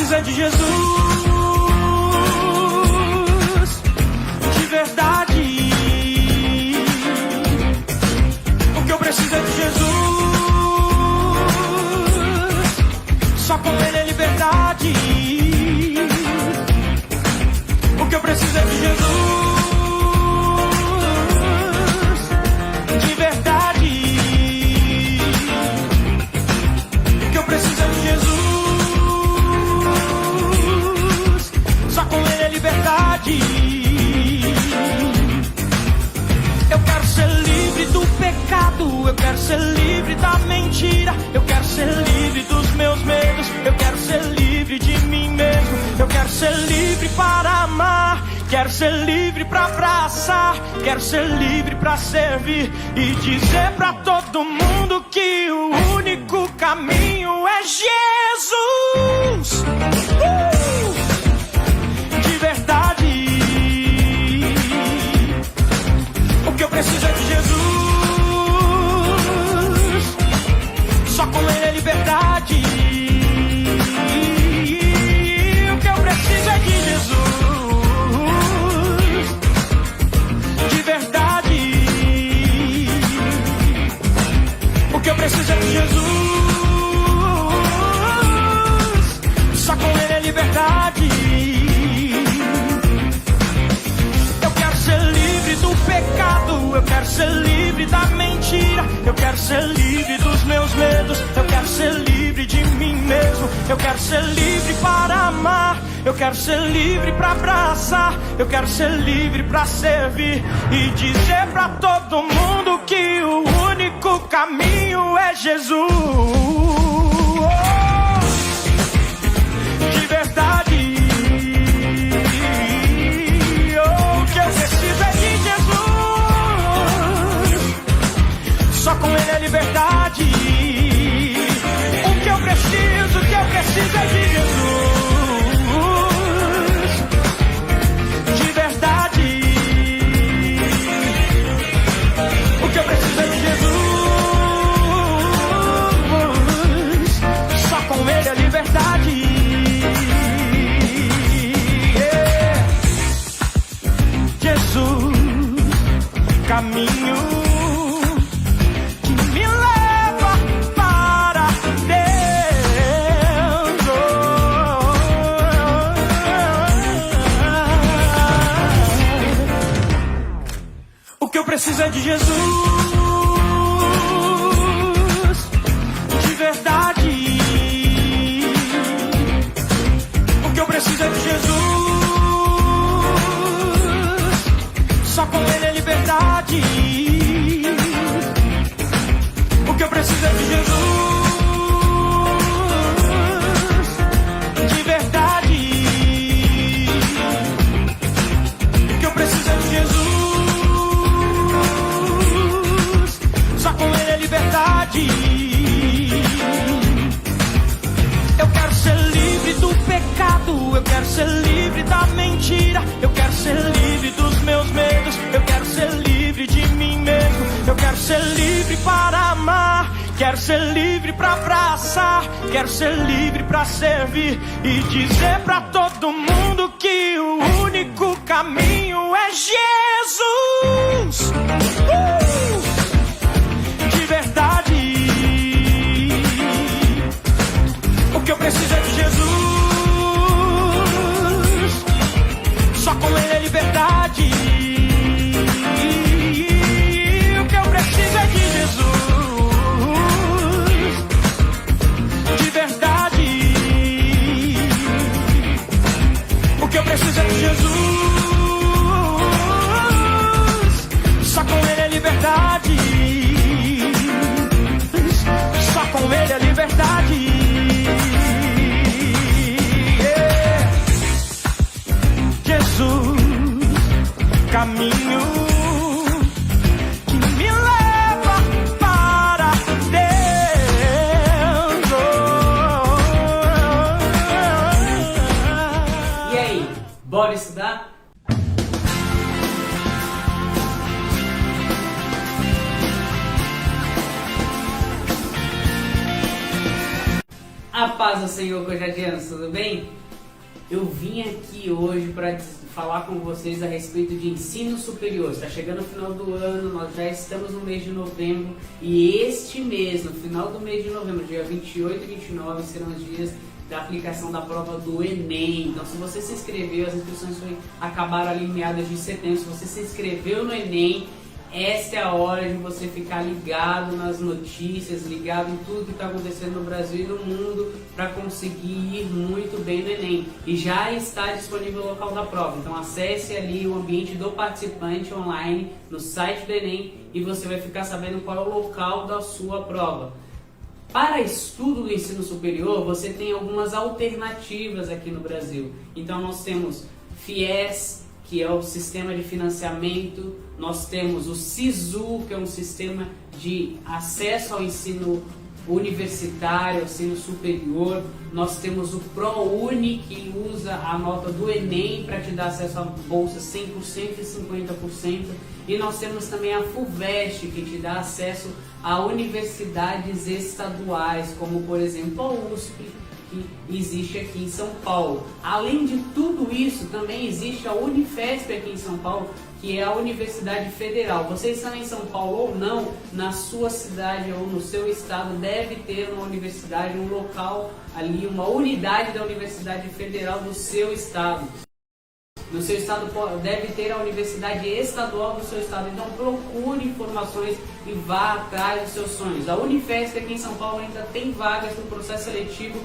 preciso é de Jesus, de verdade. O que eu preciso é de Jesus, só com Ele é liberdade. O que eu preciso é de Jesus, de verdade. O que eu preciso é de Jesus, só com Ele é liberdade. Eu quero ser livre do pecado, eu quero ser livre da mentira, eu quero ser livre dos meus medos, eu quero ser livre de mim mesmo, eu quero ser livre para amar, quero ser livre para abraçar, quero ser livre para servir e dizer para todo mundo que o único caminho é Jesus. De verdade. O que eu preciso é de Jesus, só com Ele é liberdade. O que eu preciso é de Jesus, de verdade. O que eu preciso é de Jesus, só com Ele é liberdade. Eu quero ser livre do pecado, eu quero ser livre da mentira, eu quero ser livre dos meus medos, eu quero ser livre de mim mesmo, eu quero ser livre para amar, eu quero ser livre para abraçar, eu quero ser livre para servir e dizer para todo mundo que o único caminho é Jesus. De verdade. O que eu preciso é de Jesus, só com Ele é liberdade. O que eu preciso é de Jesus, de verdade. O que eu preciso é de Jesus, só com Ele é liberdade. Yeah. Jesus, caminho que me leva para Deus. O que eu preciso é de Jesus, de verdade. O que eu preciso é de Jesus, só com Ele é liberdade. O que eu preciso é de Jesus, de verdade. O que eu preciso é de Jesus, só com Ele é liberdade. Eu quero ser livre do pecado, eu quero ser livre da mentira, eu quero ser livre dos meus medos, eu quero ser livre de mim mesmo, eu quero ser livre para amar, quero ser livre para abraçar, quero ser livre para servir e dizer para todo mundo que o único caminho é Jesus. De verdade. O que eu preciso é de Jesus, só com Ele é liberdade. O que eu preciso é de Jesus, de verdade. O que eu preciso é de Jesus, só com Ele é liberdade. Só com Ele é liberdade. Caminho que me leva para Deus. E aí, bora estudar? A paz do Senhor, cojadianos, tudo bem? Eu vim aqui hoje para falar com vocês a respeito de ensino superior. Está chegando o final do ano, nós já estamos no mês de novembro e este mês, no final do mês de novembro, dia 28 e 29, serão os dias da aplicação da prova do Enem. Então, se você se inscreveu, as inscrições acabaram ali em meados de setembro, se você se inscreveu no Enem, esta é a hora de você ficar ligado nas notícias, ligado em tudo que está acontecendo no Brasil e no mundo para conseguir ir muito bem no Enem. E já está disponível o local da prova, então acesse ali o ambiente do participante online no site do Enem e você vai ficar sabendo qual é o local da sua prova. Para estudo do ensino superior, você tem algumas alternativas aqui no Brasil. Então nós temos FIES, que é o sistema de financiamento, nós temos o SISU, que é um sistema de acesso ao ensino universitário, ao ensino superior, nós temos o ProUni, que usa a nota do Enem para te dar acesso à bolsa 100% e 50%, e nós temos também a FUVEST, que te dá acesso a universidades estaduais, como por exemplo a USP, que existe aqui em São Paulo. Além de tudo isso, também existe a Unifesp aqui em São Paulo, que é a Universidade Federal. Vocês estão em São Paulo ou não, na sua cidade ou no seu estado deve ter uma universidade, um local ali, uma unidade da Universidade Federal do seu estado. No seu estado deve ter a universidade estadual do seu estado, então procure informações e vá atrás dos seus sonhos. A Unifesp aqui em São Paulo ainda tem vagas no processo seletivo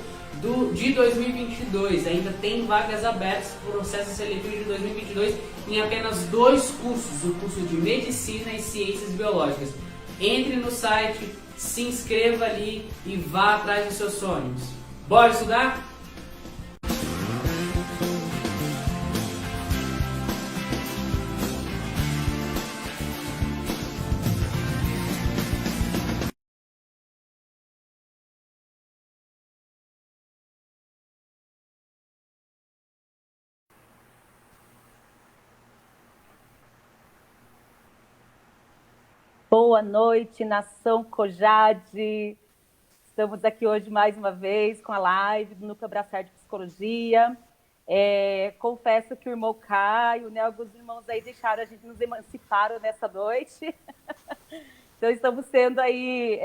de 2022, ainda tem vagas abertas para o processo seletivo de 2022 em apenas 2 cursos, o curso de Medicina e Ciências Biológicas. Entre no site, se inscreva ali e vá atrás dos seus sonhos. Bora estudar? Boa noite, nação Cojade. Estamos aqui hoje mais uma vez com a live do Núcleo Abraçar de Psicologia. Confesso que o irmão Caio, né, alguns irmãos aí deixaram a gente, nos emanciparam nessa noite. Então estamos sendo aí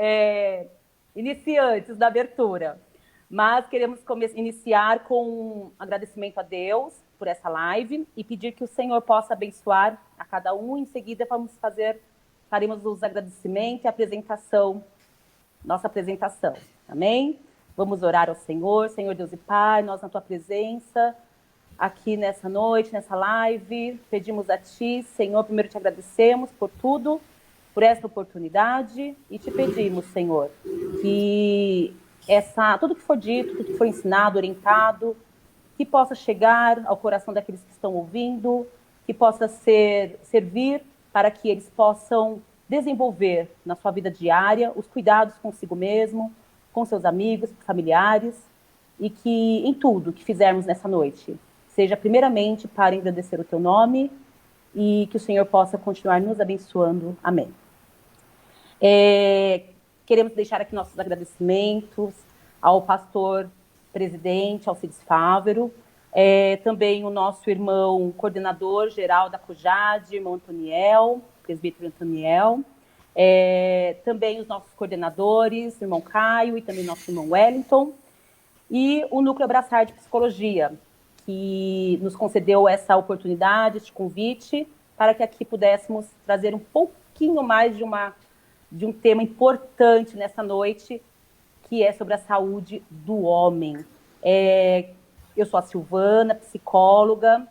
iniciantes da abertura. Mas queremos iniciar com um agradecimento a Deus por essa live e pedir que o Senhor possa abençoar a cada um. Em seguida faremos os agradecimentos e a apresentação, nossa apresentação, amém? Vamos orar ao Senhor. Senhor Deus e Pai, nós na Tua presença, aqui nessa noite, nessa live, pedimos a Ti, Senhor, primeiro te agradecemos por tudo, por essa oportunidade, e te pedimos, Senhor, que tudo que for dito, tudo que for ensinado, orientado, que possa chegar ao coração daqueles que estão ouvindo, que possa servir para que eles possam desenvolver na sua vida diária os cuidados consigo mesmo, com seus amigos, familiares, e que em tudo que fizermos nessa noite, seja primeiramente para engrandecer o Teu nome e que o Senhor possa continuar nos abençoando. Amém. Queremos deixar aqui nossos agradecimentos ao pastor presidente Alcides Fávero, também o nosso irmão coordenador geral da COJAD, irmão Antoniel, presbítero Antoniel, também os nossos coordenadores, irmão Caio e também nosso irmão Wellington, e o Núcleo Abraçar de Psicologia, que nos concedeu essa oportunidade, este convite, para que aqui pudéssemos trazer um pouquinho mais de um tema importante nessa noite, que é sobre a saúde do homem. Eu sou a Silvana, psicóloga,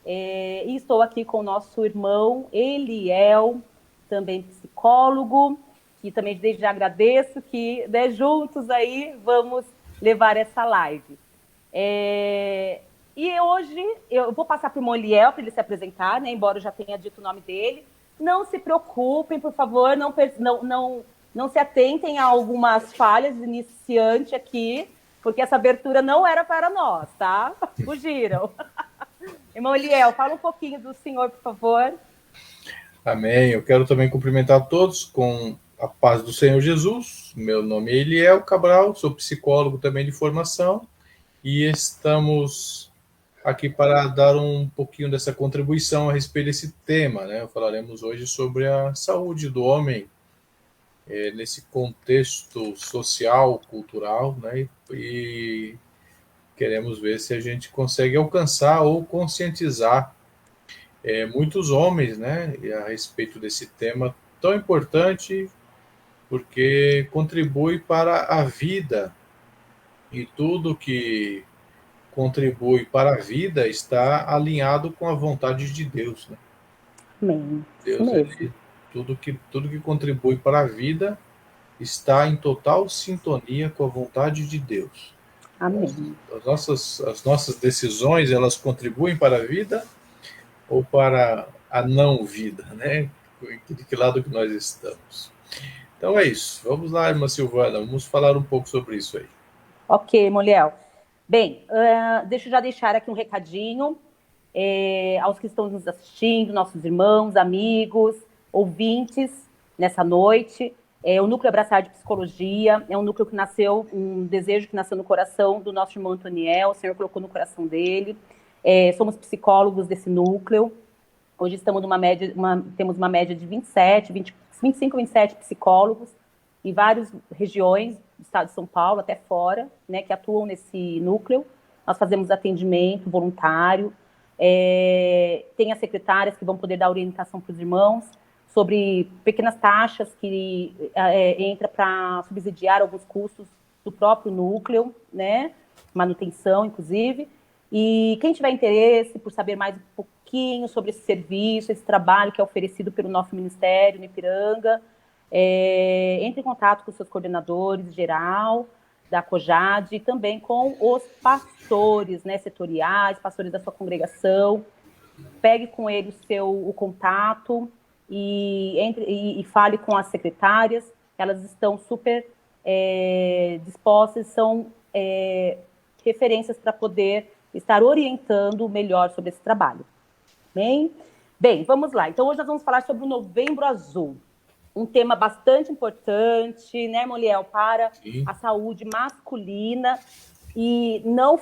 e estou aqui com o nosso irmão Eliel, também psicólogo, que também desde já agradeço que, né, juntos aí vamos levar essa live. E hoje eu vou passar para o irmão Eliel para ele se apresentar, né, embora eu já tenha dito o nome dele. Não se preocupem, por favor, não se atentem a algumas falhas de iniciante aqui, porque essa abertura não era para nós, tá? Fugiram. Irmão Eliel, fala um pouquinho do senhor, por favor. Amém. Eu quero também cumprimentar todos com A paz do Senhor Jesus. Meu nome é Eliel Cabral, sou psicólogo também de formação e estamos aqui para dar um pouquinho dessa contribuição a respeito desse tema, né? Falaremos hoje sobre a saúde do homem nesse contexto social, cultural, né? E queremos ver se a gente consegue alcançar ou conscientizar muitos homens, né, a respeito desse tema tão importante, porque contribui para a vida, e tudo que contribui para a vida está alinhado com a vontade de Deus, né? Amém. Isso Deus, mesmo. tudo que contribui para a vida está em total sintonia com a vontade de Deus. Amém. As nossas decisões, elas contribuem para a vida ou para a não vida, né? De que lado que nós estamos? Então é isso. Vamos lá, irmã Silvana, vamos falar um pouco sobre isso aí. Ok, Moliel. Bem, deixa eu já deixar aqui um recadinho aos que estão nos assistindo, nossos irmãos, amigos, ouvintes, nessa noite. O Núcleo Abraçar de Psicologia é um núcleo que nasceu, um desejo que nasceu no coração do nosso irmão Antoniel, o Senhor colocou no coração dele. Somos psicólogos desse núcleo. Hoje estamos temos uma média de 25, 27 psicólogos em várias regiões do estado de São Paulo, até fora, né, que atuam nesse núcleo. Nós fazemos atendimento voluntário. Tem as secretárias que vão poder dar orientação para os irmãos sobre pequenas taxas que entra para subsidiar alguns custos do próprio núcleo, né, manutenção, inclusive. E quem tiver interesse por saber mais um pouquinho sobre esse serviço, esse trabalho que é oferecido pelo nosso ministério no Ipiranga, entre em contato com os seus coordenadores geral da COJAD e também com os pastores, né, setoriais, pastores da sua congregação. Pegue com ele o contato e fale com as secretárias. Elas estão super dispostas, são referências para poder estar orientando melhor sobre esse trabalho. Bem, vamos lá. Então, hoje nós vamos falar sobre o Novembro Azul. Um tema bastante importante, né, Moliel, para a saúde masculina. E não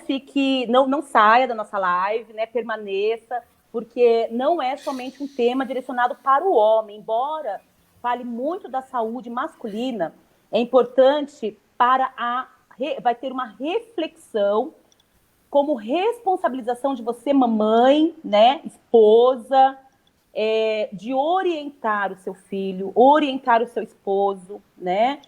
saia da nossa live, né, permaneça, porque não é somente um tema direcionado para o homem. Embora fale muito da saúde masculina, é importante vai ter uma reflexão como responsabilização de você, mamãe, né, esposa, de orientar o seu filho, orientar o seu esposo, né,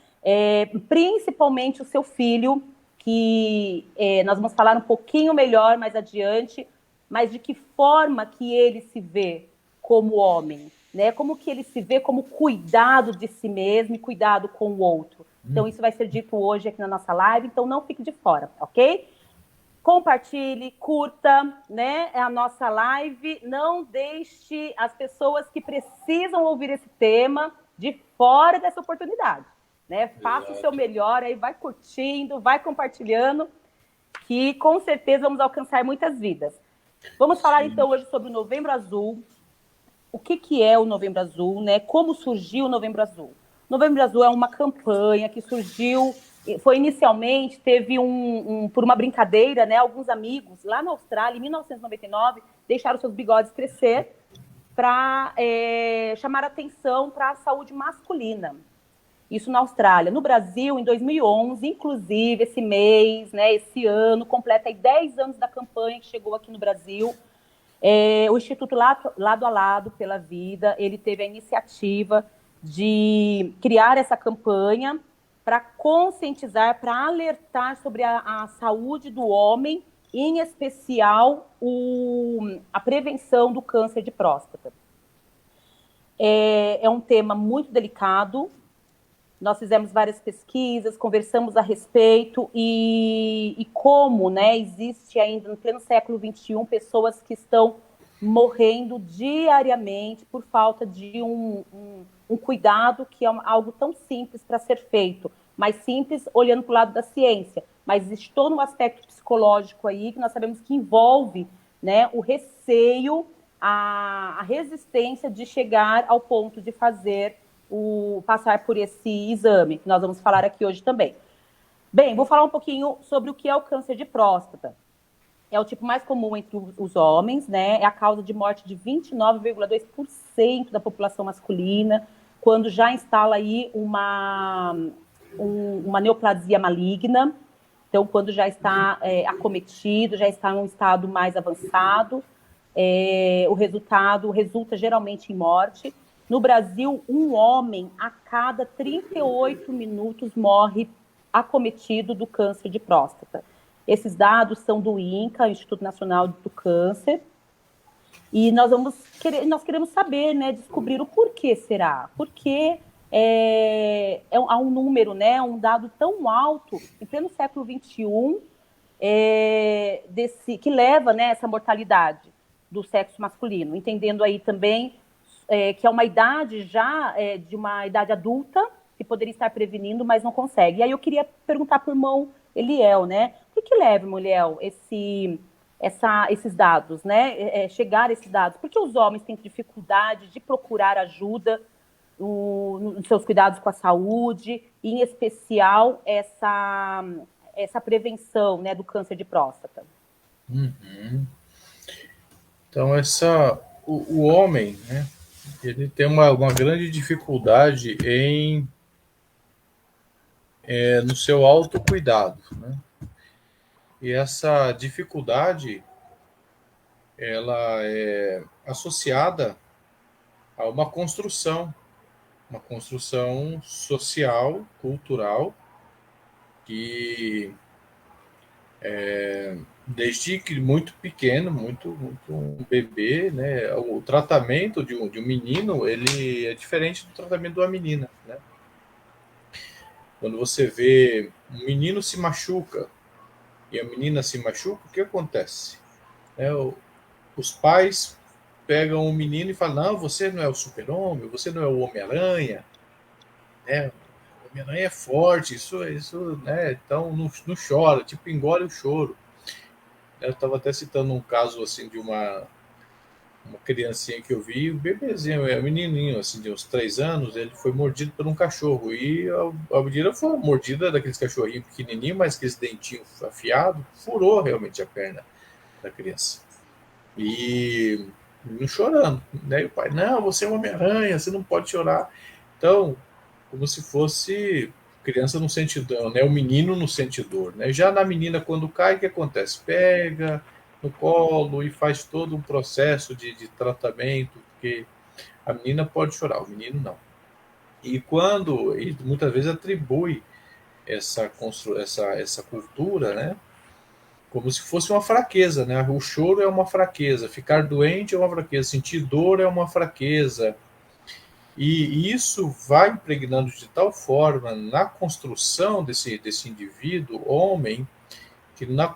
principalmente o seu filho, que nós vamos falar um pouquinho melhor mais adiante, mas de que forma que ele se vê como homem, né, como que ele se vê como cuidado de si mesmo e cuidado com o outro. Então, isso vai ser dito hoje aqui na nossa live, então não fique de fora, ok? Compartilhe, curta, né, a nossa live. Não deixe as pessoas que precisam ouvir esse tema de fora dessa oportunidade, né? Faça o seu melhor aí, vai curtindo, vai compartilhando, que com certeza vamos alcançar muitas vidas. Vamos falar então hoje sobre o Novembro Azul. O que é o Novembro Azul, né? Como surgiu o Novembro Azul? O Novembro Azul é uma campanha que surgiu. Foi inicialmente, teve por uma brincadeira, né, alguns amigos lá na Austrália, em 1999, deixaram seus bigodes crescer para chamar atenção para a saúde masculina. Isso na Austrália. No Brasil, em 2011, inclusive, esse mês, né, esse ano, completa aí 10 anos da campanha que chegou aqui no Brasil. O Instituto Lado a Lado pela Vida, ele teve a iniciativa de criar essa campanha para conscientizar, para alertar sobre a saúde do homem, em especial a prevenção do câncer de próstata. É um tema muito delicado. Nós fizemos várias pesquisas, conversamos a respeito e como, né, existe ainda no pleno século XXI pessoas que estão morrendo diariamente por falta de um cuidado que é algo tão simples para ser feito, mais simples olhando para o lado da ciência, mas existe todo um aspecto psicológico aí que nós sabemos que envolve, né, o receio, a resistência de chegar ao ponto de fazer passar por esse exame, que nós vamos falar aqui hoje também. Bem, vou falar um pouquinho sobre o que é o câncer de próstata. É o tipo mais comum entre os homens, né? É a causa de morte de 29,2% da população masculina, quando já instala aí uma neoplasia maligna. Então, quando já está acometido, já está em um estado mais avançado, o resultado resulta geralmente em morte. No Brasil, um homem a cada 38 minutos morre acometido do câncer de próstata. Esses dados são do INCA, Instituto Nacional do Câncer, e nós queremos saber, né, descobrir o porquê será. Por que há um número, né, um dado tão alto, em pleno século XXI, que leva, né, essa mortalidade do sexo masculino, entendendo aí também que é uma idade já de uma idade adulta, que poderia estar prevenindo, mas não consegue. E aí eu queria perguntar para o irmão Eliel, né, o que leva, irmão Eliel, esses dados, né, chegar a esses dados? Por que os homens têm dificuldade de procurar ajuda nos seus cuidados com a saúde, e em especial essa prevenção, né, do câncer de próstata? Uhum. Então, o homem, né, ele tem uma grande dificuldade no seu autocuidado, né? E essa dificuldade, ela é associada a uma construção social, cultural, que desde que muito pequeno, muito um bebê, né, o tratamento de um menino, ele é diferente do tratamento de uma menina, né? Quando você vê um menino se machuca e a menina se machuca, o que acontece? Os pais pegam o menino e falam: não, você não é o super-homem, você não é o Homem-Aranha, né? O Homem-Aranha é forte, isso, né? Então não chora, tipo, engole o choro. Eu estava até citando um caso assim de uma criancinha que eu vi, um bebezinho, um menininho assim de uns 3 anos, ele foi mordido por um cachorro, e a mordida foi uma mordida daqueles cachorrinhos pequenininhos, mas aqueles dentinhos afiados, furou realmente a perna da criança. E não chorando, né? E o pai: não, você é um Homem-Aranha, você não pode chorar. Então, como se fosse criança não sente dor, né? O menino não sente dor, né? Já na menina, quando cai, o que acontece? Pega no colo e faz todo um processo de tratamento, porque a menina pode chorar, o menino não. E muitas vezes atribui essa cultura, né, como se fosse uma fraqueza, né? O choro é uma fraqueza, ficar doente é uma fraqueza, sentir dor é uma fraqueza. E isso vai impregnando de tal forma na construção desse indivíduo, homem, que na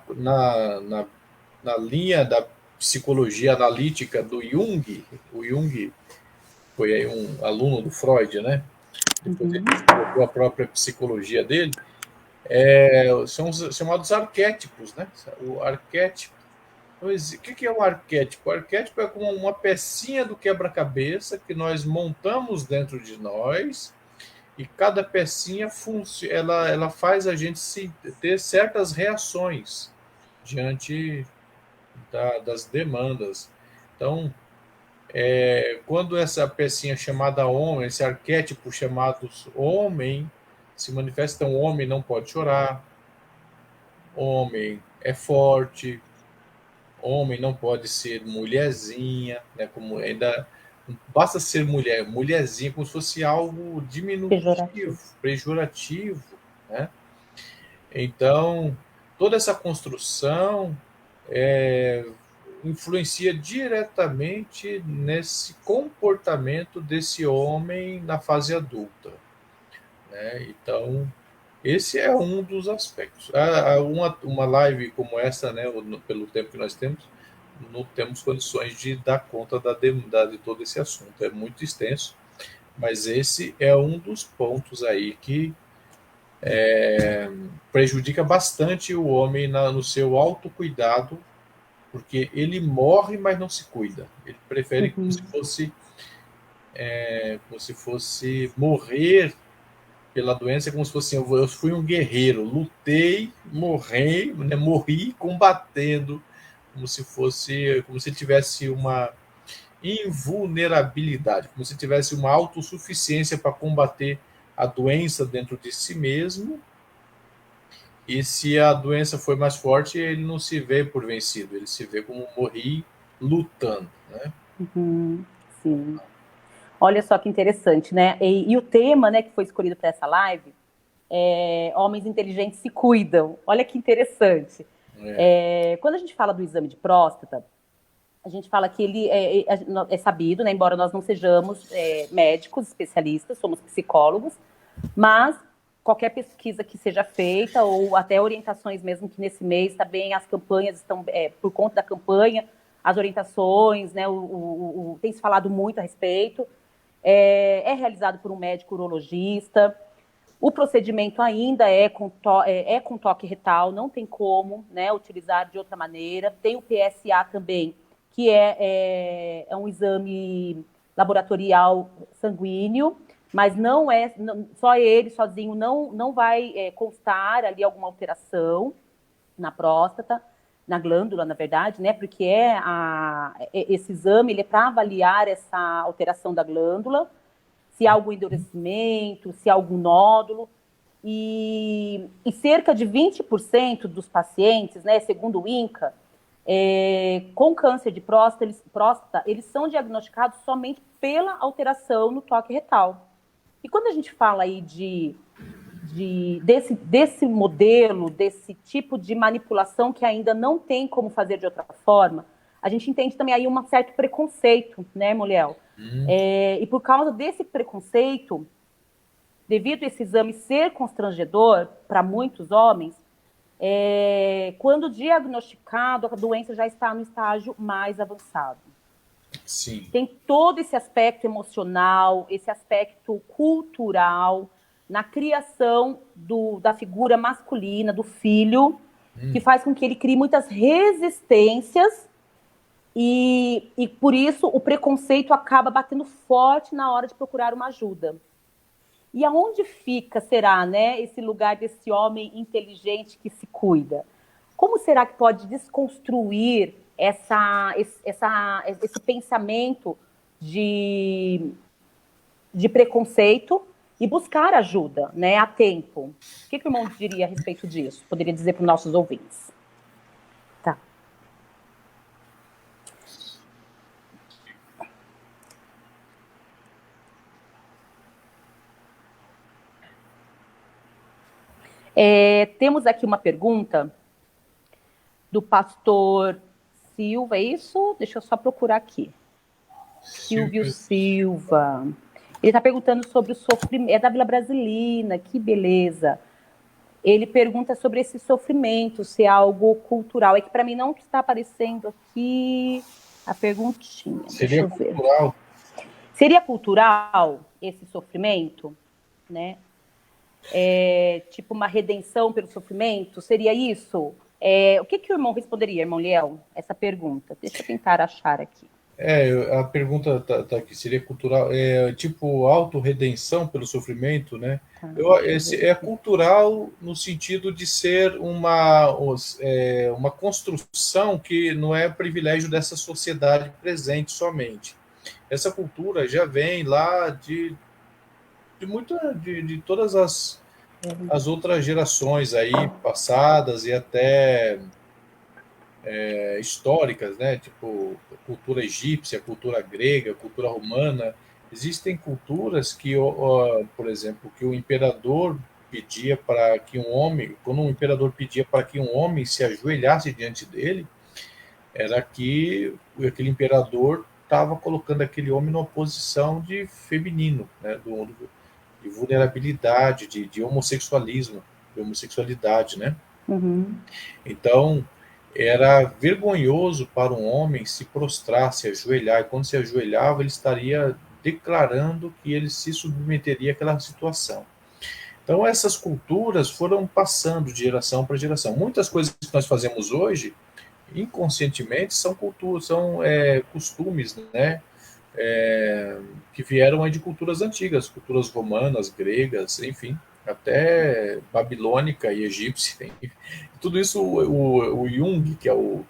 linha da psicologia analítica do Jung, o Jung foi aí um aluno do Freud, né? Depois ele colocou a própria psicologia dele, são os chamados arquétipos, né? O arquétipo. O que é um arquétipo? O arquétipo é como uma pecinha do quebra-cabeça que nós montamos dentro de nós, e cada pecinha ela faz a gente ter certas reações diante das demandas. Então, quando essa pecinha chamada homem, esse arquétipo chamado homem, se manifesta, um homem não pode chorar, homem é forte, homem não pode ser mulherzinha, né? Como ainda basta ser mulherzinha, como se fosse algo diminutivo, pejorativo, né? Então, toda essa construção influencia diretamente nesse comportamento desse homem na fase adulta, né? Então, esse é um dos aspectos. Uma live como essa, né, pelo tempo que nós temos, não temos condições de dar conta de todo esse assunto. É muito extenso, mas esse é um dos pontos aí que prejudica bastante o homem no seu autocuidado, porque ele morre, mas não se cuida. Ele prefere como se fosse como se fosse morrer pela doença, como se fosse assim, eu fui um guerreiro, lutei, morri, né, morri combatendo, como se tivesse uma invulnerabilidade, como se tivesse uma autossuficiência para combater a doença dentro de si mesmo. E se a doença for mais forte, ele não se vê por vencido, ele se vê como morri lutando, né? Sim. Olha só que interessante, né? E o tema, né, que foi escolhido para essa live é Homens Inteligentes se Cuidam. Olha que interessante. Quando a gente fala do exame de próstata, a gente fala que ele é sabido, né, embora nós não sejamos médicos, especialistas, somos psicólogos, mas qualquer pesquisa que seja feita, ou até orientações mesmo que nesse mês também as campanhas estão, por conta da campanha, as orientações, né, tem se falado muito a respeito, é realizado por um médico urologista. O procedimento ainda é com toque retal, não tem como, né, utilizar de outra maneira. Tem o PSA também, que é um exame laboratorial sanguíneo, mas só ele sozinho não vai constar ali alguma alteração na próstata, na glândula, na verdade, né? Porque esse exame ele é para avaliar essa alteração da glândula, se há algum endurecimento, se há algum nódulo. E cerca de 20% dos pacientes, né, segundo o INCA, com câncer de próstata, eles são diagnosticados somente pela alteração no toque retal. E quando a gente fala aí desse modelo, desse tipo de manipulação que ainda não tem como fazer de outra forma, a gente entende também aí um certo preconceito, né, Moliel? E por causa desse preconceito, devido a esse exame ser constrangedor para muitos homens, quando diagnosticado, a doença já está no estágio mais avançado. Sim. Tem todo esse aspecto emocional, esse aspecto cultural, na criação da figura masculina, do filho, que faz com que ele crie muitas resistências e por isso o preconceito acaba batendo forte na hora de procurar uma ajuda. E aonde fica, será, né, esse lugar desse homem inteligente que se cuida? Como será que pode desconstruir esse pensamento de preconceito e buscar ajuda, né, a tempo? O que o irmão diria a respeito disso? Poderia dizer para os nossos ouvintes? Tá. Temos aqui uma pergunta do pastor Silva, é isso? Deixa eu só procurar aqui. Silvio Silva. Ele está perguntando sobre o sofrimento. É da Vila Brasilina, que beleza. Ele pergunta sobre esse sofrimento, se é algo cultural. É que para mim não está aparecendo aqui a perguntinha. Seria cultural? Seria cultural esse sofrimento, né? Tipo uma redenção pelo sofrimento? Seria isso? O que o irmão responderia, irmão Liel, essa pergunta? Deixa eu tentar achar aqui. A pergunta tá aqui, seria cultural, tipo autorredenção pelo sofrimento, né? É cultural no sentido de ser uma construção que não é privilégio dessa sociedade presente somente. Essa cultura já vem lá de todas as outras gerações aí passadas e até históricas, né? Tipo cultura egípcia, cultura grega, cultura romana. Existem culturas que, por exemplo, que o imperador pedia para que um homem, quando um imperador pedia para que um homem se ajoelhasse diante dele, era que aquele imperador estava colocando aquele homem numa posição de feminino, né? De vulnerabilidade, de homossexualismo, de homossexualidade, né? Então, era vergonhoso para um homem se prostrar, se ajoelhar, e quando se ajoelhava, ele estaria declarando que ele se submeteria àquela situação. Então, essas culturas foram passando de geração para geração. Muitas coisas que nós fazemos hoje, inconscientemente, são culturas, são costumes, né? que vieram aí de culturas antigas, culturas romanas, gregas, enfim, até babilônica e egípcia. Enfim. Tudo isso o Jung, que é o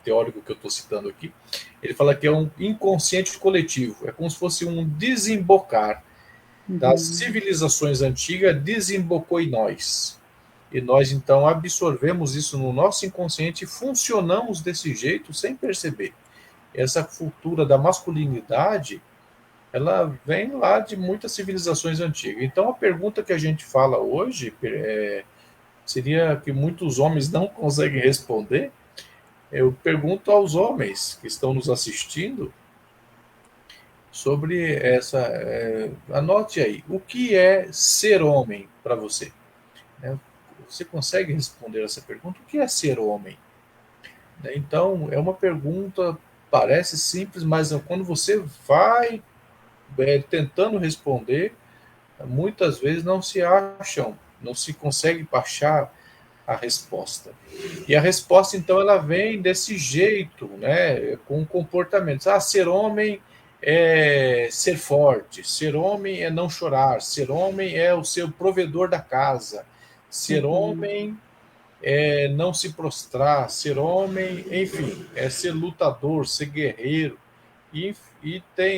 teórico que eu estou citando aqui, ele fala que é um inconsciente coletivo, é como se fosse um desembocar das civilizações antigas, desembocou em nós. E nós, então, absorvemos isso no nosso inconsciente e funcionamos desse jeito sem perceber. Essa cultura da masculinidade, ela vem lá de muitas civilizações antigas. Então, a pergunta que a gente fala hoje seria que muitos homens não conseguem responder. Eu pergunto aos homens que estão nos assistindo sobre essa. Anote aí, o que é ser homem para você? Você consegue responder essa pergunta? O que é ser homem? Então, é uma pergunta, parece simples, mas quando você vai tentando responder, muitas vezes não se acham, não se consegue achar a resposta. E a resposta, então, ela vem desse jeito, né, com comportamentos. Ser homem é ser forte, ser homem é não chorar, ser homem é o seu provedor da casa, ser homem é não se prostrar, ser homem, enfim, é ser lutador, ser guerreiro. E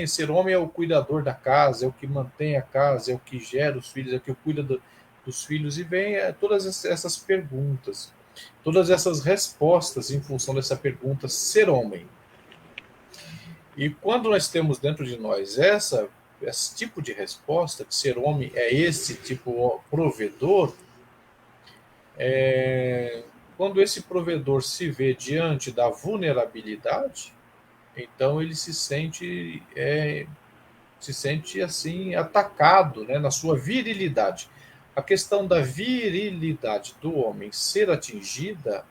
ser homem é o cuidador da casa, é o que mantém a casa, é o que gera os filhos, é o que cuida dos filhos. E vem todas essas perguntas, todas essas respostas em função dessa pergunta, ser homem. E quando nós temos dentro de nós esse tipo de resposta, que ser homem é esse tipo provedor, quando esse provedor se vê diante da vulnerabilidade, então ele se sente assim atacado, né, na sua virilidade. A questão da virilidade do homem ser atingida,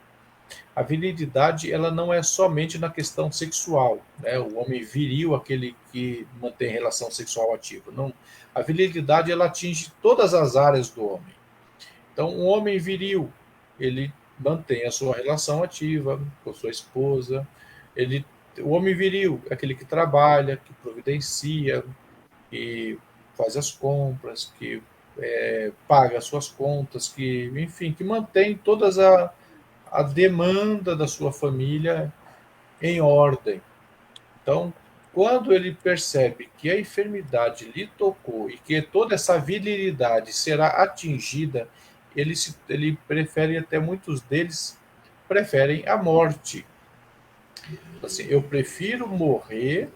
a virilidade ela não é somente na questão sexual, né? O homem viril, aquele que mantém relação sexual ativa. Não, a virilidade ela atinge todas as áreas do homem. Então, um homem viril, ele mantém a sua relação ativa com sua esposa. O homem viril é aquele que trabalha, que providencia, que faz as compras, que paga as suas contas, que, enfim, que mantém todas a demanda da sua família em ordem. Então, quando ele percebe que a enfermidade lhe tocou e que toda essa virilidade será atingida, ele prefere, até muitos deles preferem a morte. Assim, eu prefiro morrer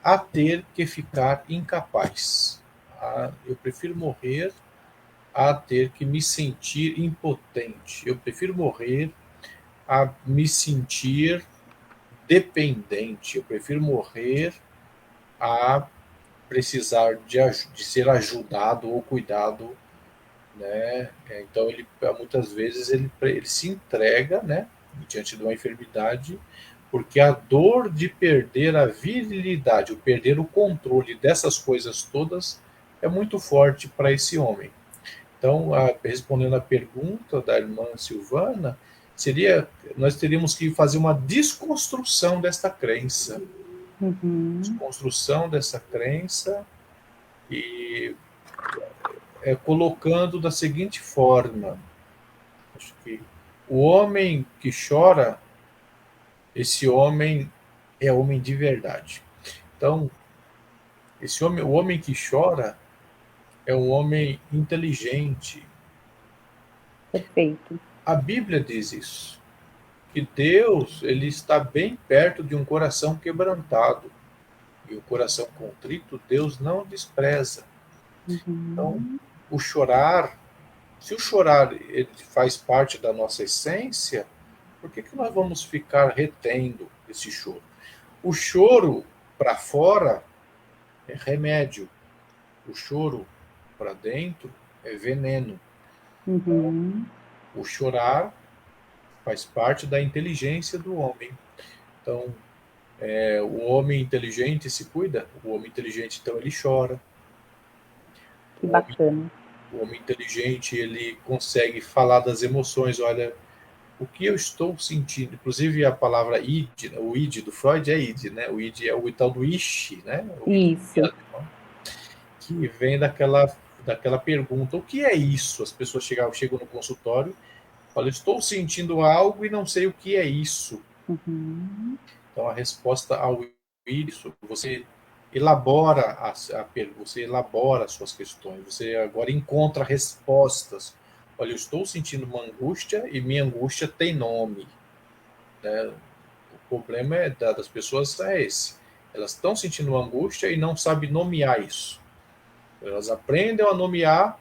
a ter que ficar incapaz. Eu prefiro morrer a ter que me sentir impotente. Eu prefiro morrer a me sentir dependente. Eu prefiro morrer a precisar de ser ajudado ou cuidado, né? Então ele muitas vezes ele se entrega, né, diante de uma enfermidade, porque a dor de perder a virilidade, o perder o controle dessas coisas todas é muito forte para esse homem. Então, respondendo à pergunta da irmã Silvana, nós teríamos que fazer uma desconstrução desta crença. Desconstrução dessa crença e colocando da seguinte forma: acho que o homem que chora, esse homem é homem de verdade. Então, o homem que chora é um homem inteligente. Perfeito. A Bíblia diz isso, que Deus ele está bem perto de um coração quebrantado. E o coração contrito, Deus não despreza. Então, o chorar, se o chorar ele faz parte da nossa essência, por que nós vamos ficar retendo esse choro? O choro para fora é remédio. O choro para dentro é veneno. O chorar faz parte da inteligência do homem. Então, o homem inteligente se cuida. O homem inteligente, então, ele chora. Que bacana. O homem inteligente, ele consegue falar das emoções. Olha, o que eu estou sentindo. Inclusive a palavra id, o id do Freud é id, né? O id é o tal do ishi, né? O id, Isso. que vem daquela pergunta, o que é isso? As pessoas chegam no consultório, falam, estou sentindo algo e não sei o que é isso. Uhum. Então a resposta ao isso, você elabora você elabora as suas questões, você agora encontra respostas. Olha, eu estou sentindo uma angústia e minha angústia tem nome, né? O problema das pessoas é esse. Elas estão sentindo uma angústia e não sabem nomear isso. Elas aprendem a nomear,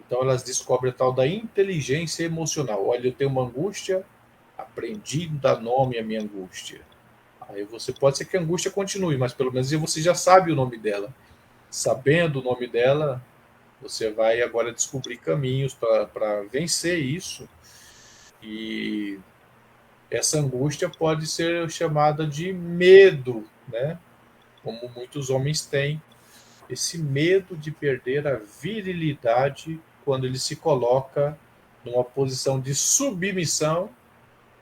então elas descobrem a tal da inteligência emocional. Olha, eu tenho uma angústia, aprendi a dar nome à minha angústia. Aí você pode ser que a angústia continue, mas pelo menos você já sabe o nome dela. Sabendo o nome dela, você vai agora descobrir caminhos para vencer isso. E essa angústia pode ser chamada de medo, né? Como muitos homens têm, esse medo de perder a virilidade quando ele se coloca numa posição de submissão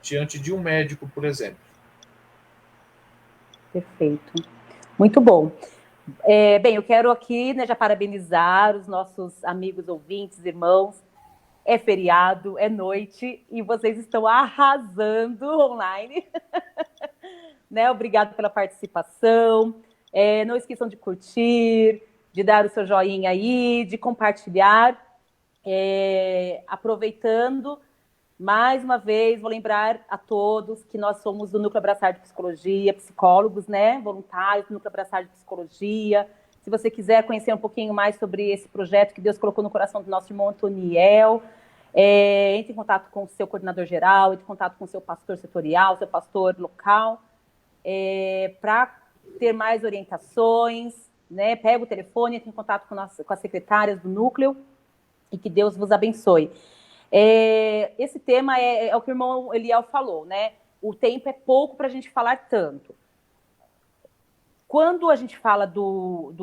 diante de um médico, por exemplo. Perfeito. Muito bom. Bem, eu quero aqui, né, já parabenizar os nossos amigos ouvintes, irmãos. É feriado, é noite e vocês estão arrasando online. Né? Obrigado pela participação. Não esqueçam de curtir, de dar o seu joinha aí, de compartilhar. Aproveitando, mais uma vez, vou lembrar a todos que nós somos do Núcleo Abraçar de Psicologia, psicólogos, né, voluntários do Núcleo Abraçar de Psicologia. Se você quiser conhecer um pouquinho mais sobre esse projeto que Deus colocou no coração do nosso irmão Antoniel, entre em contato com o seu coordenador geral, entre em contato com o seu pastor setorial, seu pastor local, para ter mais orientações, né, pega o telefone, entre em contato com as secretárias do núcleo e que Deus vos abençoe. Esse tema é o que o irmão Eliel falou, né? O tempo é pouco para a gente falar tanto. Quando a gente fala do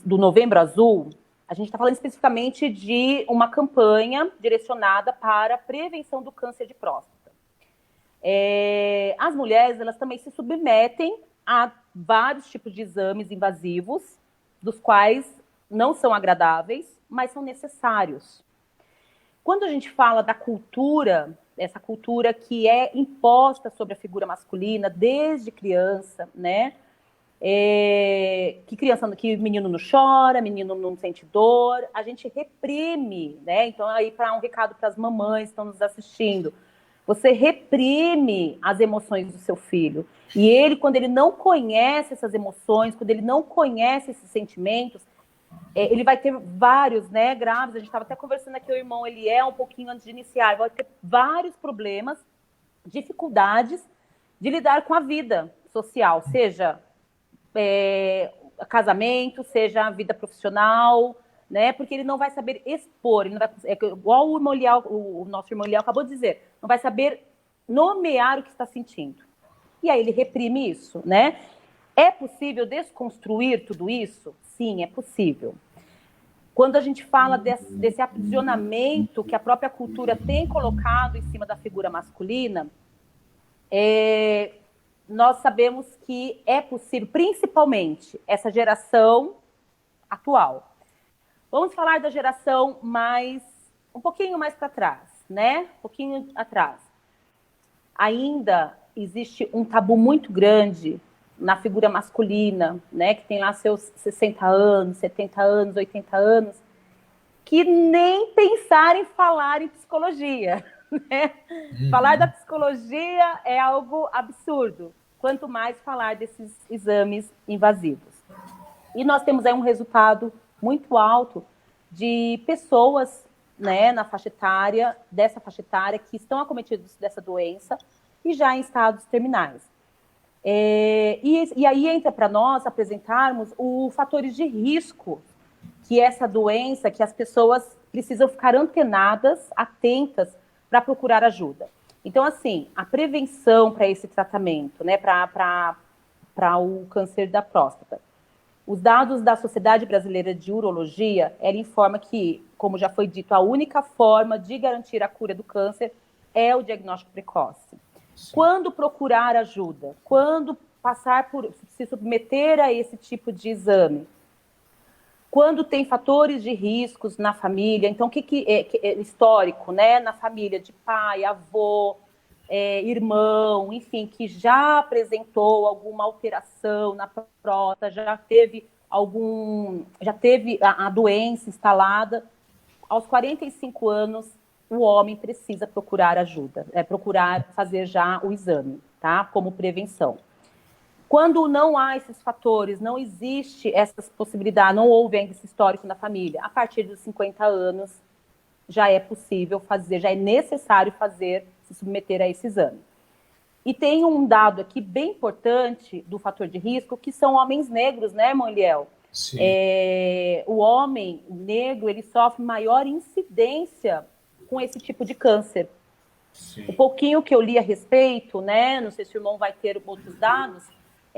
Novembro Azul, a gente está falando especificamente de uma campanha direcionada para a prevenção do câncer de próstata. As mulheres, elas também se submetem a vários tipos de exames invasivos, dos quais não são agradáveis, mas são necessários. Quando a gente fala da cultura, essa cultura que é imposta sobre a figura masculina desde criança, né? Que menino não chora, menino não sente dor, a gente reprime, né? Então, aí, para um recado para as mamães que estão nos assistindo, você reprime as emoções do seu filho. E ele, quando ele não conhece essas emoções, quando ele não conhece esses sentimentos, ele vai ter vários, né, graves. A gente estava até conversando aqui, o irmão Eliel, um pouquinho antes de iniciar, vai ter vários problemas, dificuldades de lidar com a vida social, seja casamento, seja a vida profissional, né, porque ele não vai saber expor, ele não vai, igual o irmão Eliel, o nosso irmão Eliel acabou de dizer, não vai saber nomear o que está sentindo. E aí ele reprime isso, né? É possível desconstruir tudo isso? Sim, é possível. Quando a gente fala desse aprisionamento que a própria cultura tem colocado em cima da figura masculina, nós sabemos que é possível, principalmente essa geração atual. Vamos falar da geração um pouquinho mais para trás, né? Um pouquinho atrás. Ainda existe um tabu muito grande na figura masculina, né, que tem lá seus 60 anos, 70 anos, 80 anos, que nem pensar em falar em psicologia, né? Falar da psicologia é algo absurdo, quanto mais falar desses exames invasivos. E nós temos aí um resultado muito alto de pessoas, né, dessa faixa etária, que estão acometidas dessa doença e já em estados terminais. E aí entra para nós apresentarmos os fatores de risco que essa doença, que as pessoas precisam ficar antenadas, atentas para procurar ajuda. Então, assim, a prevenção para esse tratamento, né, para o câncer da próstata. Os dados da Sociedade Brasileira de Urologia, ela informa que, como já foi dito, a única forma de garantir a cura do câncer é o diagnóstico precoce. Sim. Quando procurar ajuda? Quando se submeter a esse tipo de exame? Quando tem fatores de riscos na família, então o que é histórico, né? Na família de pai, avô, irmão, enfim, que já apresentou alguma alteração na próstata, já teve a doença instalada. Aos 45 anos, o homem precisa procurar ajuda, procurar fazer já o exame, tá? Como prevenção. Quando não há esses fatores, não existe essa possibilidade, não houve ainda esse histórico na família, a partir dos 50 anos já é possível fazer, já é necessário se submeter a esse exame. E tem um dado aqui bem importante do fator de risco, que são homens negros, né, Moliel? Sim. O homem negro, ele sofre maior incidência com esse tipo de câncer. Sim. O pouquinho que eu li a respeito, né, não sei se o irmão vai ter outros dados,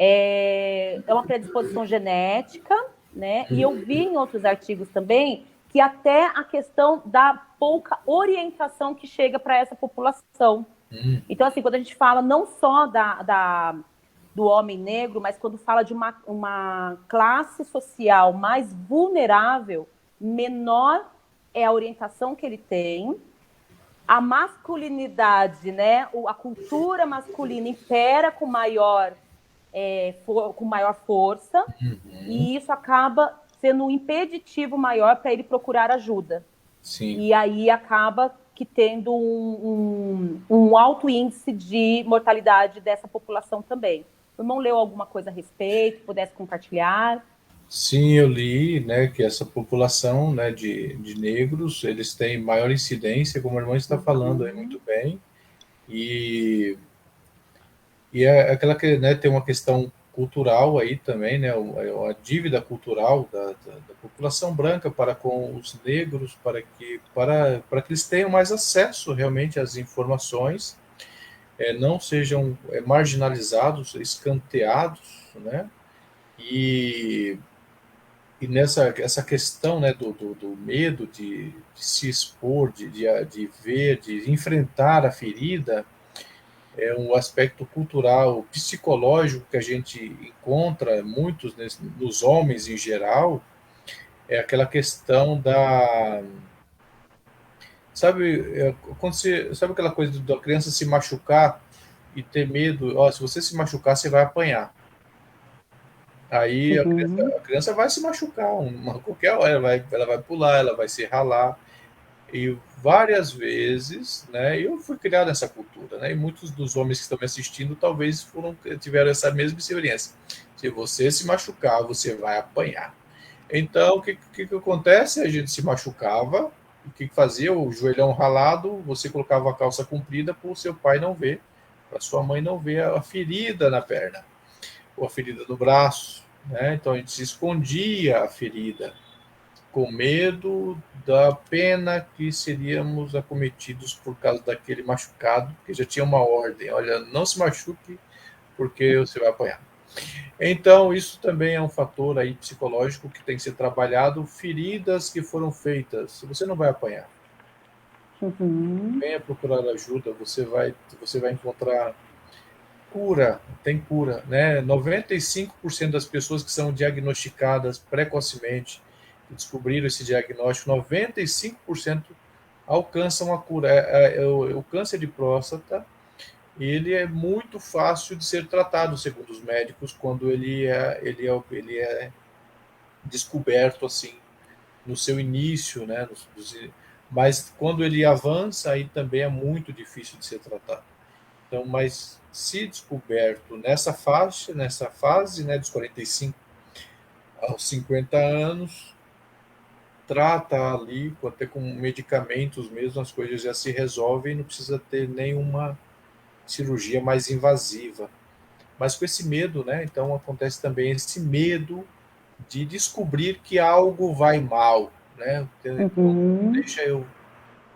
é uma predisposição genética, né, e eu vi em outros artigos também que até a questão da pouca orientação que chega para essa população. Então, assim, quando a gente fala não só do homem negro, mas quando fala de uma classe social mais vulnerável, menor é a orientação que ele tem, a masculinidade, né, a cultura masculina impera com maior força, e isso acaba sendo um impeditivo maior para ele procurar ajuda. Sim. E aí acaba que tendo um alto índice de mortalidade dessa população também. O irmão leu alguma coisa a respeito, pudesse compartilhar? Sim, eu li, né, que essa população, né, de negros, eles têm maior incidência, como a irmã está falando aí muito bem, e é aquela que, né, tem uma questão cultural aí também, né, a dívida cultural da população branca para com os negros, para que eles tenham mais acesso realmente às informações, não sejam marginalizados, escanteados, né, e essa questão, né, do medo de se expor, de ver, de enfrentar a ferida, é um aspecto cultural, psicológico que a gente encontra muitos nos homens em geral, é aquela questão sabe aquela coisa da criança se machucar e ter medo, se você se machucar, você vai apanhar. Aí a criança vai se machucar, qualquer hora ela vai pular, ela vai se ralar. E várias vezes, né, eu fui criado nessa cultura, né, e muitos dos homens que estão me assistindo talvez tiveram essa mesma experiência. Se você se machucar, você vai apanhar. Então, o que acontece? A gente se machucava, o que fazia? O joelhão ralado, você colocava a calça comprida para o seu pai não ver, para sua mãe não ver a ferida na perna, ou a ferida no braço, né? Então a gente se escondia a ferida, com medo da pena que seríamos acometidos por causa daquele machucado, porque já tinha uma ordem, olha, não se machuque porque você vai apanhar. Então, isso também é um fator aí psicológico que tem que ser trabalhado, feridas que foram feitas, você não vai apanhar. Venha procurar ajuda, você vai encontrar cura, tem cura, né? 95% das pessoas que são diagnosticadas precocemente, que descobriram esse diagnóstico, 95% alcançam a cura. O câncer de próstata, ele é muito fácil de ser tratado, segundo os médicos, quando ele é descoberto assim no seu início, né? Mas quando ele avança, aí também é muito difícil de ser tratado. Então, mas se descoberto nessa fase, né, dos 45 aos 50 anos, trata ali, até com medicamentos mesmo, as coisas já se resolvem, não precisa ter nenhuma cirurgia mais invasiva. Mas com esse medo, né, então acontece também esse medo de descobrir que algo vai mal, né? Então, deixa eu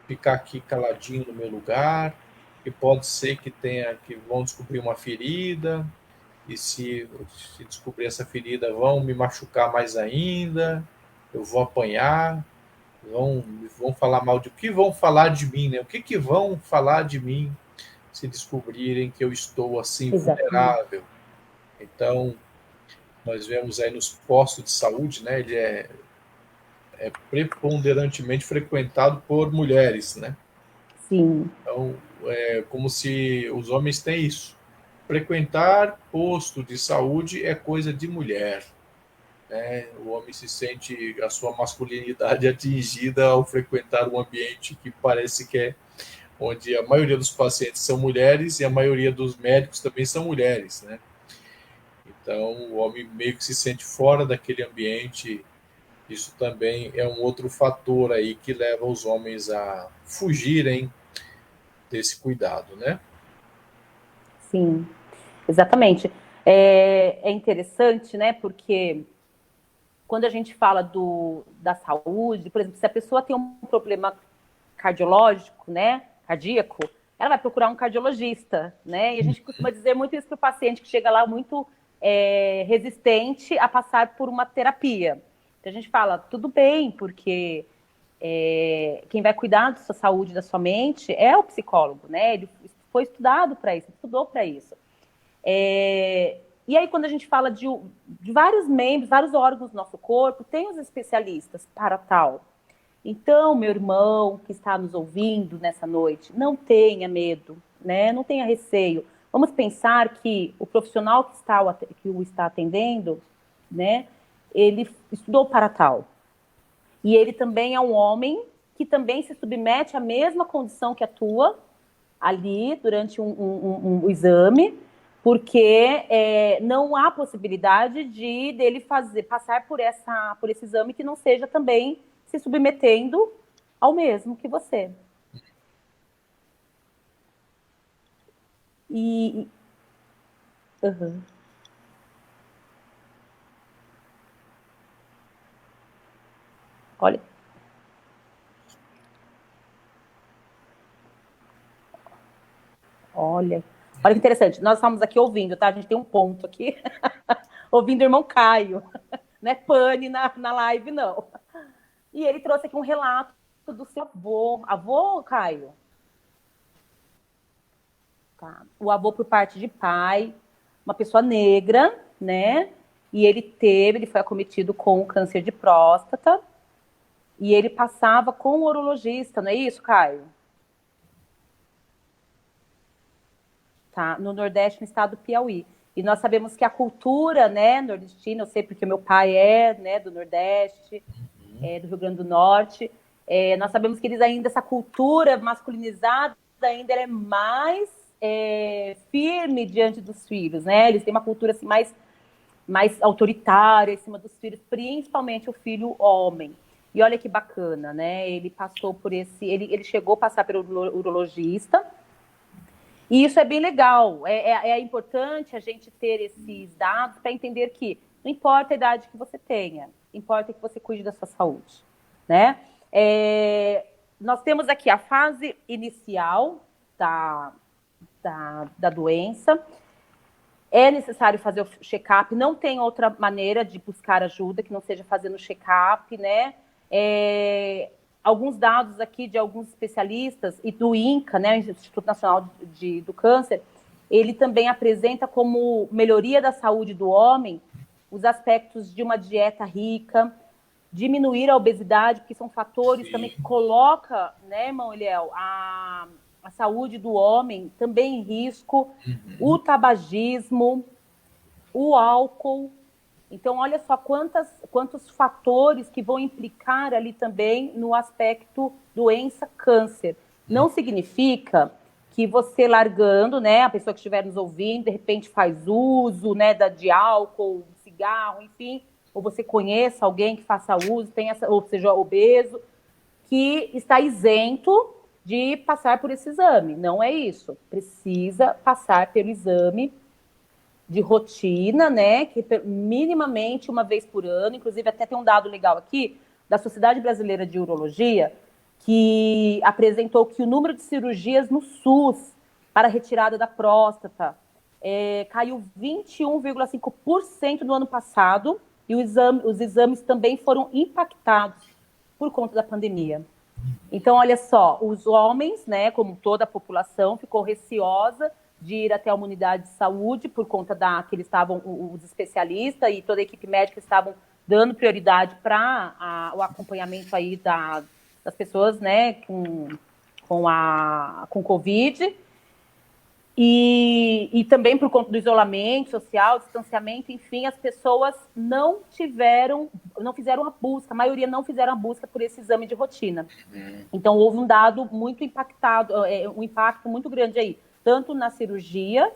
ficar aqui caladinho no meu lugar, que pode ser que vão descobrir uma ferida, e se descobrir essa ferida vão me machucar mais ainda, eu vou apanhar, vão falar mal de... O que vão falar de mim, né? O que vão falar de mim se descobrirem que eu estou assim Exatamente. vulnerável? Então, nós vemos aí nos postos de saúde, né? Ele é preponderantemente frequentado por mulheres, né? Sim, Então, é como se os homens têm isso. Frequentar posto de saúde é coisa de mulher, né? O homem se sente a sua masculinidade atingida ao frequentar um ambiente que parece que é onde a maioria dos pacientes são mulheres e a maioria dos médicos também são mulheres, né? Então, o homem meio que se sente fora daquele ambiente. Isso também é um outro fator aí que leva os homens a fugirem desse cuidado, né? sim, exatamente. É interessante, né? Porque quando a gente fala da saúde, por exemplo, se a pessoa tem um problema cardiológico, né, cardíaco, ela vai procurar um cardiologista, né? E a gente costuma dizer muito isso para o paciente que chega lá muito resistente a passar por uma terapia. Então a gente fala, tudo bem, porque quem vai cuidar da sua saúde, da sua mente, é o psicólogo, né? Ele foi estudado para isso, estudou para isso. E aí, quando a gente fala de vários membros, vários órgãos do nosso corpo, tem os especialistas para tal. Então, meu irmão que está nos ouvindo nessa noite, não tenha medo, né? Não tenha receio. Vamos pensar que o profissional que o está atendendo, né? Ele estudou para tal. E ele também é um homem que também se submete à mesma condição que a tua ali durante um exame, porque não há possibilidade dele passar por esse exame que não seja também se submetendo ao mesmo que você. E uhum. Olha, olha que interessante. Nós estamos aqui ouvindo, tá? A gente tem um ponto aqui, ouvindo o irmão Caio, não é pane na live, não. E ele trouxe aqui um relato do seu avô. Avô, Caio? Tá. O avô por parte de pai, uma pessoa negra, né? E ele foi acometido com câncer de próstata. E ele passava com o urologista, não é isso, Caio? Tá, no Nordeste, no estado do Piauí. E nós sabemos que a cultura, né, nordestina, eu sei porque meu pai né, do Nordeste, do Rio Grande do Norte, nós sabemos que eles ainda, essa cultura masculinizada ainda é mais firme diante dos filhos, né? Eles têm uma cultura assim, mais autoritária em cima dos filhos, principalmente o filho homem. E olha que bacana, né? Ele passou por ele chegou a passar pelo urologista. E isso é bem legal. É importante a gente ter esses dados para entender que não importa a idade que você tenha, importa que você cuide da sua saúde, né? Nós temos aqui a fase inicial da doença. É necessário fazer o check-up, não tem outra maneira de buscar ajuda que não seja fazendo check-up, né? Alguns dados aqui de alguns especialistas e do INCA, né, Instituto Nacional do Câncer, ele também apresenta como melhoria da saúde do homem os aspectos de uma dieta rica, diminuir a obesidade, porque são fatores também que colocam, né, irmão Eliel, a saúde do homem também em risco, o tabagismo, o álcool. Então, olha só quantos fatores que vão implicar ali também no aspecto doença-câncer. Não significa que você largando, né, a pessoa que estiver nos ouvindo, de repente faz uso, né, de álcool, cigarro, enfim, ou você conheça alguém que faça uso, ou seja, obeso, que está isento de passar por esse exame. Não é isso. Precisa passar pelo exame de rotina, né, que minimamente uma vez por ano, inclusive até tem um dado legal aqui, da Sociedade Brasileira de Urologia, que apresentou que o número de cirurgias no SUS para retirada da próstata caiu 21,5% no ano passado, e os exames também foram impactados por conta da pandemia. Então, olha só, os homens, né, como toda a população, ficou receosa de ir até uma unidade de saúde por conta que eles estavam, os especialistas e toda a equipe médica estavam dando prioridade para o acompanhamento aí das pessoas, né, com Covid. E também por conta do isolamento social, distanciamento, enfim, as pessoas não fizeram a busca, a maioria não fizeram a busca por esse exame de rotina. Então, houve um dado muito impactado, um impacto muito grande aí, tanto na cirurgia